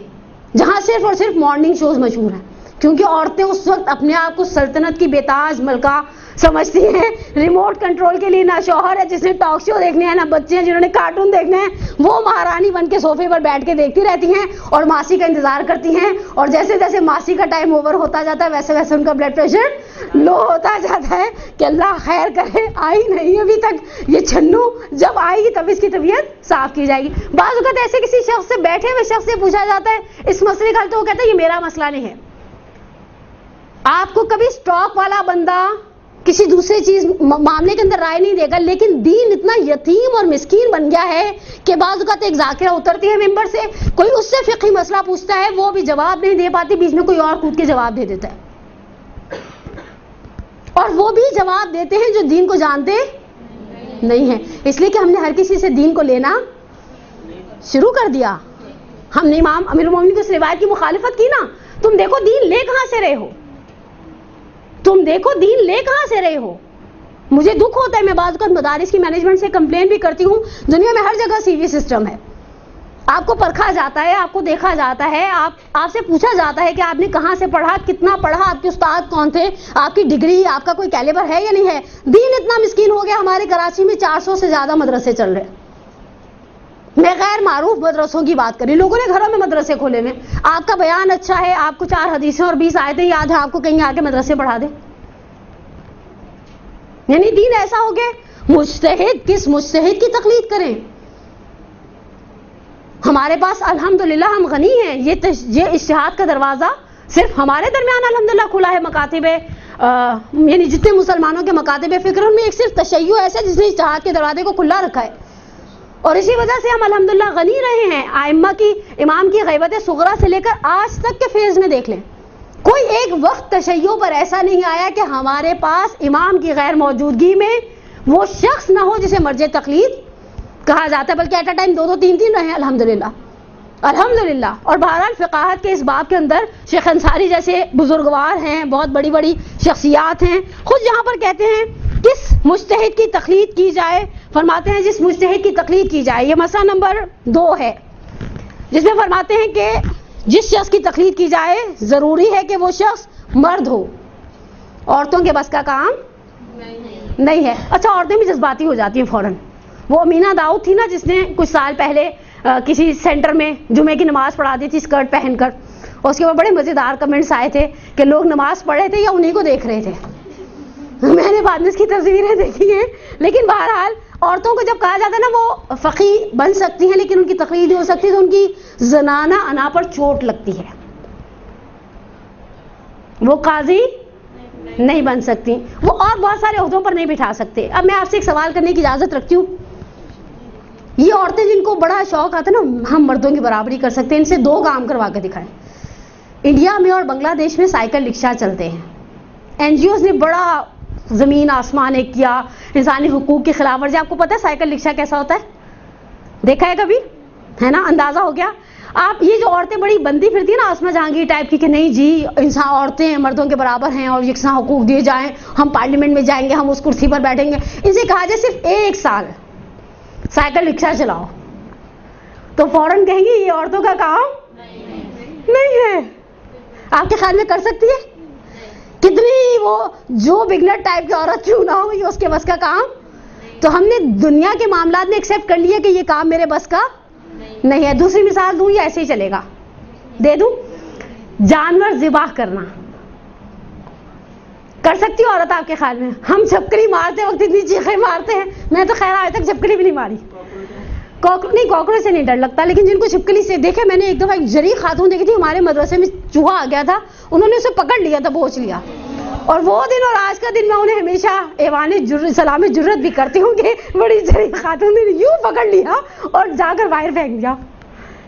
A: جہاں صرف اور صرف مارننگ شوز مشہور ہیں، کیونکہ عورتیں اس وقت اپنے آپ کو سلطنت کی بیتاج ملکہ سمجھتی ہیں. ریموٹ کنٹرول کے لیے نہ شوہر ہے جس نے ٹاک شو دیکھنے ہیں، نہ بچے ہیں جنہوں نے کارٹون دیکھنے ہیں، وہ مہارانی بن کے صوفے پر بیٹھ کے دیکھتی رہتی ہیں اور ماسی کا انتظار کرتی ہیں. اور جیسے جیسے ماسی کا ٹائم اوور ہوتا جاتا ہے ویسے ویسے ان کا بلڈ پریشر لو ہوتا جاتا ہے کہ اللہ خیر کرے، آئی نہیں ابھی تک یہ چھنو، جب آئے گی تب اس کی طبیعت صاف کی جائے گی. بعض اوقات ایسے کسی شخص سے، بیٹھے ہوئے شخص سے پوچھا جاتا ہے اس مسئلے کا، تو وہ کہتا ہے یہ میرا مسئلہ نہیں ہے. آپ کو کبھی اسٹاک والا بندہ کسی دوسری چیز معاملے کے اندر رائے نہیں دے گا، لیکن دین اتنا یتیم اور مسکین بن گیا ہے کہ بعض اوقات ایک ذاکرہ اترتی ہے ممبر سے، کوئی اس سے فقہی مسئلہ پوچھتا ہے، وہ بھی جواب نہیں دے پاتی، بیچ میں کوئی اور کود کے جواب دے دیتا ہے. اور وہ بھی جواب دیتے ہیں جو دین کو جانتے نہیں ہیں، اس لیے کہ ہم نے ہر کسی سے دین کو لینا شروع کر دیا. ہم نے امام امیر المومنین کی اس روایت کی مخالفت کی نا، تم دیکھو دین لے کہاں سے رہے ہو، تم دیکھو دین لے کہاں سے رہے ہو. مجھے دکھ ہوتا ہے، میں بعض اوقات مدارس کی مینجمنٹ سے کمپلین بھی کرتی ہوں. دنیا میں ہر جگہ CV سسٹم ہے، آپ کو پرکھا جاتا ہے، آپ کو دیکھا جاتا ہے، آپ سے پوچھا جاتا ہے کہ آپ نے کہاں سے پڑھا، کتنا پڑھا، آپ کے استاد کون تھے، آپ کی ڈگری، آپ کا کوئی کیلیبر ہے یا نہیں ہے. دین اتنا مسکین ہو گیا، ہمارے کراچی میں 400 سے زیادہ مدرسے چل رہے. میں غیر معروف مدرسوں کی بات کری، لوگوں نے گھروں میں مدرسے کھولے ہوئے. آپ کا بیان اچھا ہے، آپ کو 4 حدیثیں اور 20 آیتیں یاد ہیں، آپ کو کہیں آ کے مدرسے پڑھا دیں. یعنی دین ایسا ہو گیا، مجتہد کس مجتہد کی تقلید کریں. ہمارے پاس الحمدللہ ہم غنی ہیں، یہ اجتہاد کا دروازہ صرف ہمارے درمیان الحمدللہ کھلا ہے. مکاتب یعنی جتنے مسلمانوں کے مکاتب فکر ان میں ایک صرف تشیع ایسا جس نے اجتہاد کے دروازے کو کھلا رکھا ہے، اور اسی وجہ سے ہم الحمدللہ غنی رہے ہیں. ائمہ کی، امام کی غیبت صغریٰ سے لے کر آج تک کے فیز میں دیکھ لیں، کوئی ایک وقت تشیع پر ایسا نہیں آیا کہ ہمارے پاس امام کی غیر موجودگی میں وہ شخص نہ ہو جسے مرجع تقلید کہا جاتا ہے، بلکہ ایٹ اے ٹائم 2 3 رہے الحمدللہ الحمدللہ. اور بہرحال فقاہت کے اس باب کے اندر شیخ انصاری جیسے بزرگوار ہیں، بہت بڑی بڑی شخصیات ہیں، خود یہاں پر کہتے ہیں کس مجتہد کی تقلید کی جائے، فرماتے ہیں جس مجتہد کی تقلید کی جائے. یہ مسئلہ نمبر 2 ہے جس میں فرماتے ہیں کہ جس شخص کی تقلید کی جائے ضروری ہے کہ وہ شخص مرد ہو، عورتوں کے بس کا کام نہیں ہے. اچھا عورتیں بھی جذباتی ہو جاتی ہیں فوراً. وہ امینا داؤد تھی نا جس نے کچھ سال پہلے کسی سینٹر میں جمعے کی نماز پڑھا دی تھی اسکرٹ پہن کر، اور اس کے بعد بڑے مزیدار کمنٹس آئے تھے کہ لوگ نماز پڑھ رہے تھے یا انہیں کو دیکھ رہے تھے. میں نے بعد میں اس کی تصویریں دیکھی ہیں. لیکن بہرحال عورتوں کو جب کہا جاتا ہے نا وہ فقیہ بن سکتی ہیں لیکن ان کی تقلید ہو سکتی ہے، تو ان کی زنانہ انا پر چوٹ لگتی ہے. وہ قاضی نہیں بن سکتی، وہ اور بہت سارے عہدوں پر نہیں بٹھا سکتے. اب میں آپ سے ایک سوال کرنے کی اجازت رکھتی ہوں. یہ عورتیں جن کو بڑا شوق آتا ہے نا ہم مردوں کی برابری کر سکتے ہیں، ان سے 2 کام کروا کے دکھائیں. انڈیا میں اور بنگلہ دیش میں سائیکل رکشا چلتے ہیں. این جی اوز نے بڑا زمین آسمان ایک کیا انسانی حقوق کی خلاف ورزی. آپ کو پتہ ہے سائیکل رکشا کیسا ہوتا ہے؟ دیکھا ہے کبھی؟ ہے نا، اندازہ ہو گیا. آپ یہ جو عورتیں بڑی بندی پھرتی ہیں نا آسما جہانگیر ٹائپ کی کہ نہیں جی انسان عورتیں مردوں کے برابر ہیں اور یکساں حقوق دیے جائیں، ہم پارلیمنٹ میں جائیں گے، ہم اس کرسی پر بیٹھیں گے. ان سے کہا جائے صرف 1 سال سائیکل رکشا چلاؤ تو فوراً کہیں گی یہ عورتوں کا کام نہیں ہے. آپ کے خیال میں کر سکتی ہے؟ کتنی وہ جو بگنر ٹائپ کی عورت کیوں نہ ہو یہ اس کے بس کا کام. تو ہم نے دنیا کے معاملات میں ایکسیپٹ کر لیا کہ یہ کام میرے بس کا نہیں ہے. دوسری مثال دوں یا ایسے ہی چلے گا؟ دے دوں. جانور ذبح کرنا کر سکتی عورت آپ کے خیال میں؟ ہم چھپکلی مارتے وقت اتنی چیخیں مارتے ہیں. میں تو خیر آج تک چھپکلی بھی نہیں ماری. نہیں کاکروچ سے نہیں ڈر لگتا، لیکن جن کو چھپکلی سے دیکھے میں نے ایک دفعہ ایک جری خاتون دیکھی تھی ہمارے مدرسے میں چوہا آ گیا تھا، انہوں نے اسے پکڑ لیا تھا، بوچھ لیا. اور وہ دن اور آج کا دن میں انہیں ہمیشہ ایوان سلام جرت بھی کرتی ہوں کہ بڑی جری خاتون نے یوں پکڑ لیا اور جا کر باہر پھینک دیا.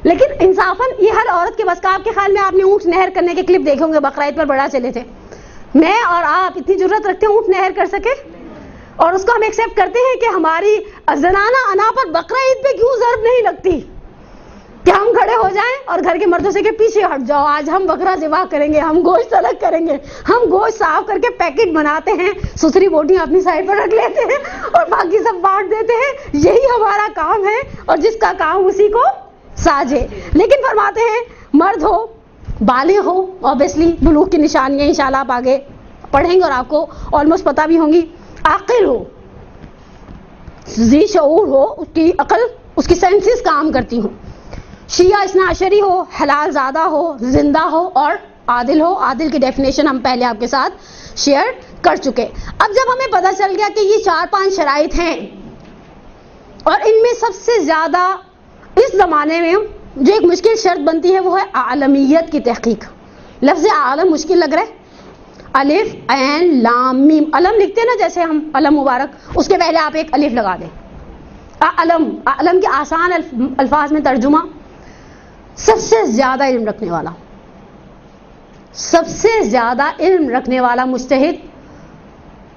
A: لیکن انصافاً یہ ہر عورت کے بس کا. آپ کے خیال میں آپ نے اونٹ نہر کرنے کے کلپ دیکھے ہوں گے، بقرعید پر بڑا چلے تھے. میں اور آپ اتنی جرت رکھتے ہیں اونٹ نہر کر سکے؟ اور اس کو ہم ایکسیپٹ کرتے ہیں کہ ہماری زنانہ انا پر بقرعید پہ کیوں ضرب نہیں لگتی کہ ہم کھڑے ہو جائیں اور گھر کے مردوں سے کہ پیچھے ہٹ جاؤ، آج ہم بکرا ذبح کریں گے، ہم گوشت الگ کریں گے، ہم گوشت صاف کر کے پیکٹ بناتے ہیں، ستھری بوٹیاں اپنی سائڈ پر رکھ لیتے ہیں اور باقی سب بانٹ دیتے ہیں. یہی ہمارا کام ہے اور جس کا کام اسی کو ساجے. لیکن فرماتے ہیں مرد ہو، بالغ ہو، اوبیسلی بلوغ کی نشانیاں انشاءاللہ آپ آگے پڑھیں گے اور آپ کو آلموسٹ پتہ بھی ہوں گی. عاقل ہو، ذی شعور ہو، اس کی عقل اس کی سینسز کام کرتی ہوں. شیعہ اثنا عشری ہو، حلال زادہ ہو، زندہ ہو اور عادل ہو. عادل کی ڈیفینیشن ہم پہلے آپ کے ساتھ شیئر کر چکے. اب جب ہمیں پتہ چل گیا کہ یہ 4-5 شرائط ہیں اور ان میں سب سے زیادہ اس زمانے میں جو ایک مشکل شرط بنتی ہے وہ ہے عالمیت کی تحقیق. لفظ عالم مشکل لگ رہا ہے. الف عین لام میم، علم لکھتے ہیں نا جیسے ہم علم مبارک، اس کے پہلے آپ ایک الف لگا دیں. علم کے آسان الفاظ میں ترجمہ سب سے زیادہ علم رکھنے والا، سب سے زیادہ علم رکھنے والا مجتہد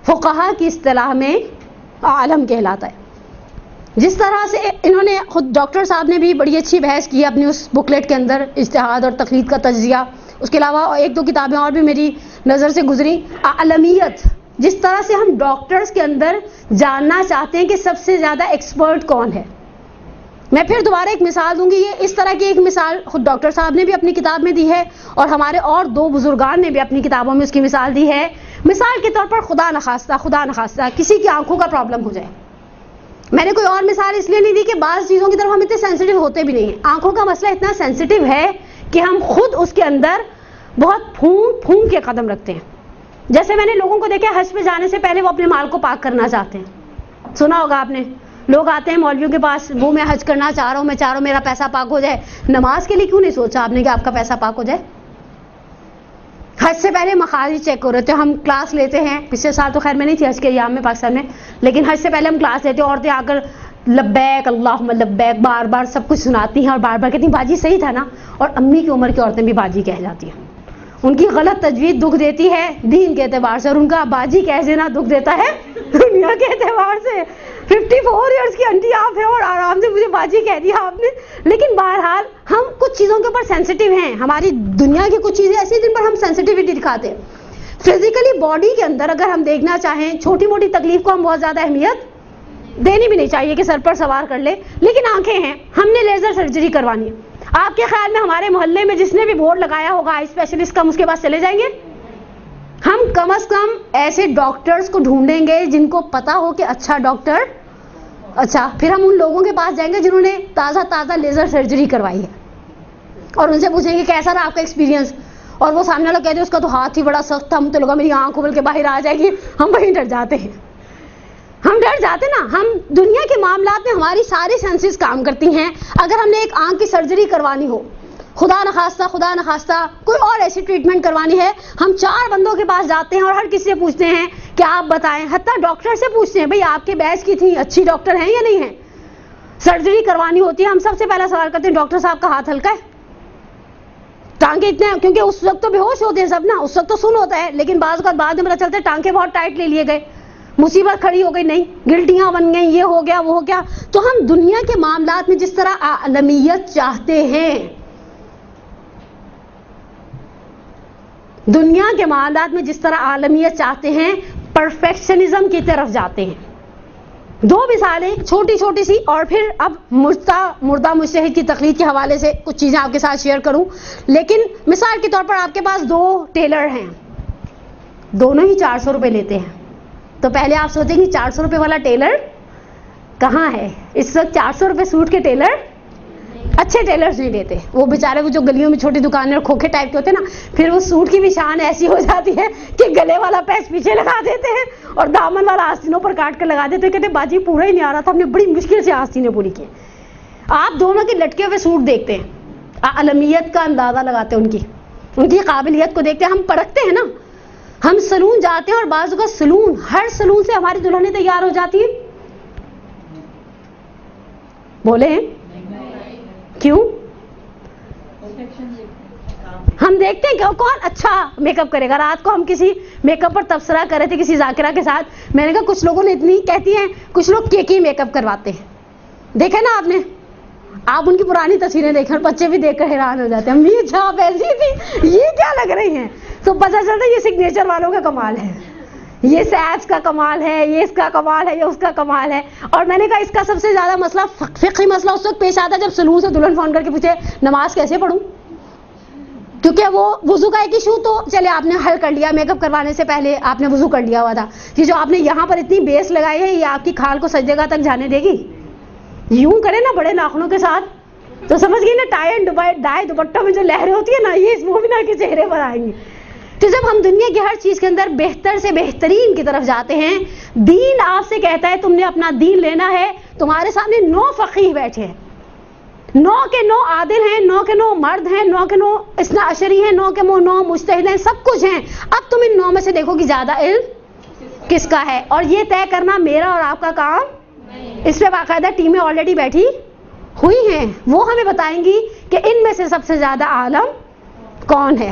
A: فقہا کی اصطلاح میں عالم کہلاتا ہے. جس طرح سے انہوں نے خود ڈاکٹر صاحب نے بھی بڑی اچھی بحث کی اپنی اس بکلیٹ کے اندر، اجتہاد اور تقلید کا تجزیہ. اس کے علاوہ 1-2 کتابیں اور بھی میری نظر سے گزری. عالمیت، جس طرح سے ہم ڈاکٹرز کے اندر جاننا چاہتے ہیں کہ سب سے زیادہ ایکسپرٹ کون ہے. میں پھر دوبارہ ایک مثال دوں گی. یہ اس طرح کی ایک مثال خود ڈاکٹر صاحب نے بھی اپنی کتاب میں دی ہے اور ہمارے اور 2 بزرگان نے بھی اپنی کتابوں میں اس کی مثال دی ہے. مثال کے طور پر خدا نخواستہ کسی کی آنکھوں کا پرابلم ہو جائے. میں نے کوئی اور مثال اس لیے نہیں دی کہ بعض چیزوں کی طرف ہم اتنے سینسیٹیو ہوتے بھی نہیں ہیں. آنکھوں کا مسئلہ اتنا سینسیٹیو ہے کہ ہم خود اس کے اندر بہت پھونک کے قدم رکھتے ہیں. جیسے میں نے لوگوں کو دیکھا حج پہ جانے سے پہلے وہ اپنے مال کو پاک کرنا چاہتے ہیں. سنا ہوگا آپ نے، لوگ آتے ہیں مولویوں کے پاس، وہ میں حج کرنا چاہ رہا ہوں، میں چاہ رہا ہوں میرا پیسہ پاک ہو جائے. نماز کے لیے کیوں نہیں سوچا آپ نے کہ آپ کا پیسہ پاک ہو جائے؟ حج سے پہلے مخارج چیک ہو رہے تھے. ہم کلاس لیتے ہیں، پچھلے سال تو خیر میں نہیں تھی حج کے ایام میں پاکستان میں، لیکن حج سے پہلے ہم کلاس لیتے ہیں. عورتیں آ کر لبیک اللہم لبیک بار بار سب کچھ سناتی ہیں اور بار بار کہتی ہیں باجی صحیح تھا نا. اور امی کی عمر کی عورتیں بھی باجی کہہ جاتی ہیں. ان کی غلط تجوید دکھ دیتی ہے دین کے اعتبار سے، اور ان کا باجی کہہ دینا دکھ دیتا ہے دنیا کے اعتبار سے. 54 ایئرس کی آنٹی آپ ہیں اور آرام سے مجھے باجی کہہ دیا آپ نے. لیکن بہرحال ہم کچھ چیزوں کے اوپر سینسیٹیو ہیں. ہماری دنیا کی کچھ چیزیں ایسی ہیں جن پر ہم سینسیٹیوٹی دکھاتے ہیں. فزیکلی باڈی کے اندر اگر ہم دیکھنا چاہیں چھوٹی موٹی تکلیف کو ہم بہت زیادہ اہمیت دینی بھی نہیں چاہیے کہ سر پر سوار کر لے. لیکن آنکھیں ہیں، ہم نے لیزر سرجری کروانی ہے. آپ کے خیال میں ہمارے محلے میں جس نے بھی بورڈ لگایا ہوگا آئی اسپیشلسٹ کا، ہم اس کے پاس چلے جائیں گے؟ ہم کم از کم ایسے ڈاکٹرز کو ڈھونڈیں گے جن کو پتا ہو کہ اچھا ڈاکٹر، اچھا پھر ہم ان لوگوں کے پاس جائیں گے جنہوں نے تازہ لیزر سرجری کروائی ہے اور ان سے پوچھیں گے کیسا رہا آپ کا ایکسپیرینس. اور وہ سامنے والا کہتے ہیں اس کا تو ہاتھ ہی بڑا سخت تھا، ہم تو لوگا میری آنکھ ابل کے باہر آ جائے گی. ہم وہیں ڈر جاتے ہیں. ہم ڈر جاتے نا. ہم دنیا کے معاملات میں ہماری ساری سینسز کام کرتی ہیں. اگر ہم نے ایک آنکھ کی سرجری کروانی ہو، خدا نخواستہ کوئی اور ایسی ٹریٹمنٹ کروانی ہے، ہم 4 بندوں کے پاس جاتے ہیں اور ہر کسی سے پوچھتے ہیں کہ آپ بتائیں، حتیٰ ڈاکٹر سے پوچھتے ہیں بھئی آپ کے بیچ کی تھی اچھی ڈاکٹر ہیں یا نہیں ہیں. سرجری کروانی ہوتی ہے، ہم سب سے پہلا سوال کرتے ہیں ڈاکٹر صاحب کا ہاتھ ہلکا ہے؟ ٹانکے اتنے، کیونکہ اس وقت تو بے ہوش ہوتے ہیں سب نا، اس وقت تو سن ہوتا ہے، لیکن بعض اوقات بعد میں پتہ چلتا ہے ٹانکے بہت ٹائٹ لے لیے گئے، مصیبت کھڑی ہو گئی، نہیں گلٹیاں بن گئی، یہ ہو گیا وہ ہو گیا. تو ہم دنیا کے معاملات میں جس طرح عالمیت چاہتے ہیں، دنیا کے معاملات میں جس طرح عالمیت چاہتے ہیں، پرفیکشنزم کی طرف جاتے ہیں. 2 مثالیں چھوٹی چھوٹی سی، اور پھر اب مردہ مجتہد کی تقلید کے حوالے سے کچھ چیزیں آپ کے ساتھ شیئر کروں. لیکن مثال کے طور پر آپ کے پاس 2 ٹیلر ہیں، دونوں ہی 400 روپے لیتے ہیں. تو پہلے آپ سوچیں گے 400 روپے والا ٹیلر کہاں ہے؟ اس وقت 400 روپے سوٹ کے ٹیلر اچھے ٹیلرز نہیں دیتے، وہ بیچارے وہ جو گلیوں میں چھوٹی دکانیں اور کھوکھے ٹائپ کے ہوتے ہیں نا، پھر وہ سوٹ کی بھی شان ایسی ہو جاتی ہے کہ گلے والا پیچ پیچھے لگا دیتے ہیں اور دامن والا آستینوں پر کاٹ کر لگا دیتے ہیں، کہتے باجی پورا ہی نہیں آ رہا تھا، ہم نے بڑی مشکل سے آستینیں پوری کی. آپ دونوں کے لٹکے ہوئے سوٹ دیکھتے ہیں، عالمیت کا اندازہ لگاتے ہیں، ان کی قابلیت کو دیکھتے ہیں. ہم پرکھتے ہیں نا، ہم سلون جاتے ہیں اور بعض اوقات سلون، ہر سلون سے ہماری دلہنیں تیار ہو جاتی ہیں. بولے کیوں؟ ہم دیکھتے ہیں کہ کون اچھا میک اپ کرے گا. رات کو ہم کسی میک اپ پر تبصرہ کر رہے تھے کسی ذاکرہ کے ساتھ، میں نے کہا کچھ لوگوں نے اتنی کہتی ہیں، کچھ لوگ کیکی میک اپ کرواتے ہیں. دیکھے نا آپ نے، آپ ان کی پرانی تصویریں دیکھیں اور بچے بھی دیکھ کر حیران ہو جاتے ہیں، امی چھاپ ایسی تھی، یہ کیا لگ رہی ہیں. تو پتہ چلتا ہے یہ سگنیچر والوں کا کمال ہے، یہ سیبس کا کمال ہے، یہ اس کا کمال ہے، یہ اس کا کمال ہے. اور میں نے کہا اس کا سب سے زیادہ مسئلہ، فقہی مسئلہ اس وقت پیش آتا ہے جب سلون سے دلہن فون کر کے پوچھے نماز کیسے پڑھوں، کیونکہ وہ وضو کا ایک ایشو تو چلے آپ نے حل کر لیا، میک اپ کروانے سے پہلے آپ نے وضو کر لیا ہوا تھا، یہ جو آپ نے یہاں پر اتنی بیس لگائی ہے یہ آپ کی کھال کو سجدے گاہ تک جانے دے گی؟ یوں کرے نا بڑے ناخنوں کے ساتھ تو سمجھ گئی نا، ٹائی اینڈ ڈائی دوپٹوں میں جو لہریں ہوتی ہیں نا، یہ اس مومنہ کے چہرے پر آئیں گی. تو جب ہم دنیا کی ہر چیز کے اندر بہتر سے بہترین کی طرف جاتے ہیں، دین آپ سے کہتا ہے تم نے اپنا دین لینا ہے، تمہارے سامنے 9 فقیہ بیٹھے ہیں، 9 کے 9 عادل ہیں، 9 کے 9 مرد ہیں، 9 کے 9 اثنا عشری ہیں، 9 کے 9 مجتہد ہیں، سب کچھ ہیں. اب تم ان 9 میں سے دیکھو کہ زیادہ علم کس کا ہے، اور یہ طے کرنا میرا اور آپ کا کام. اس پہ باقاعدہ ٹیمیں آلریڈی بیٹھی ہوئی ہیں، وہ ہمیں بتائیں گی کہ ان میں سے سب سے زیادہ عالم کون ہے.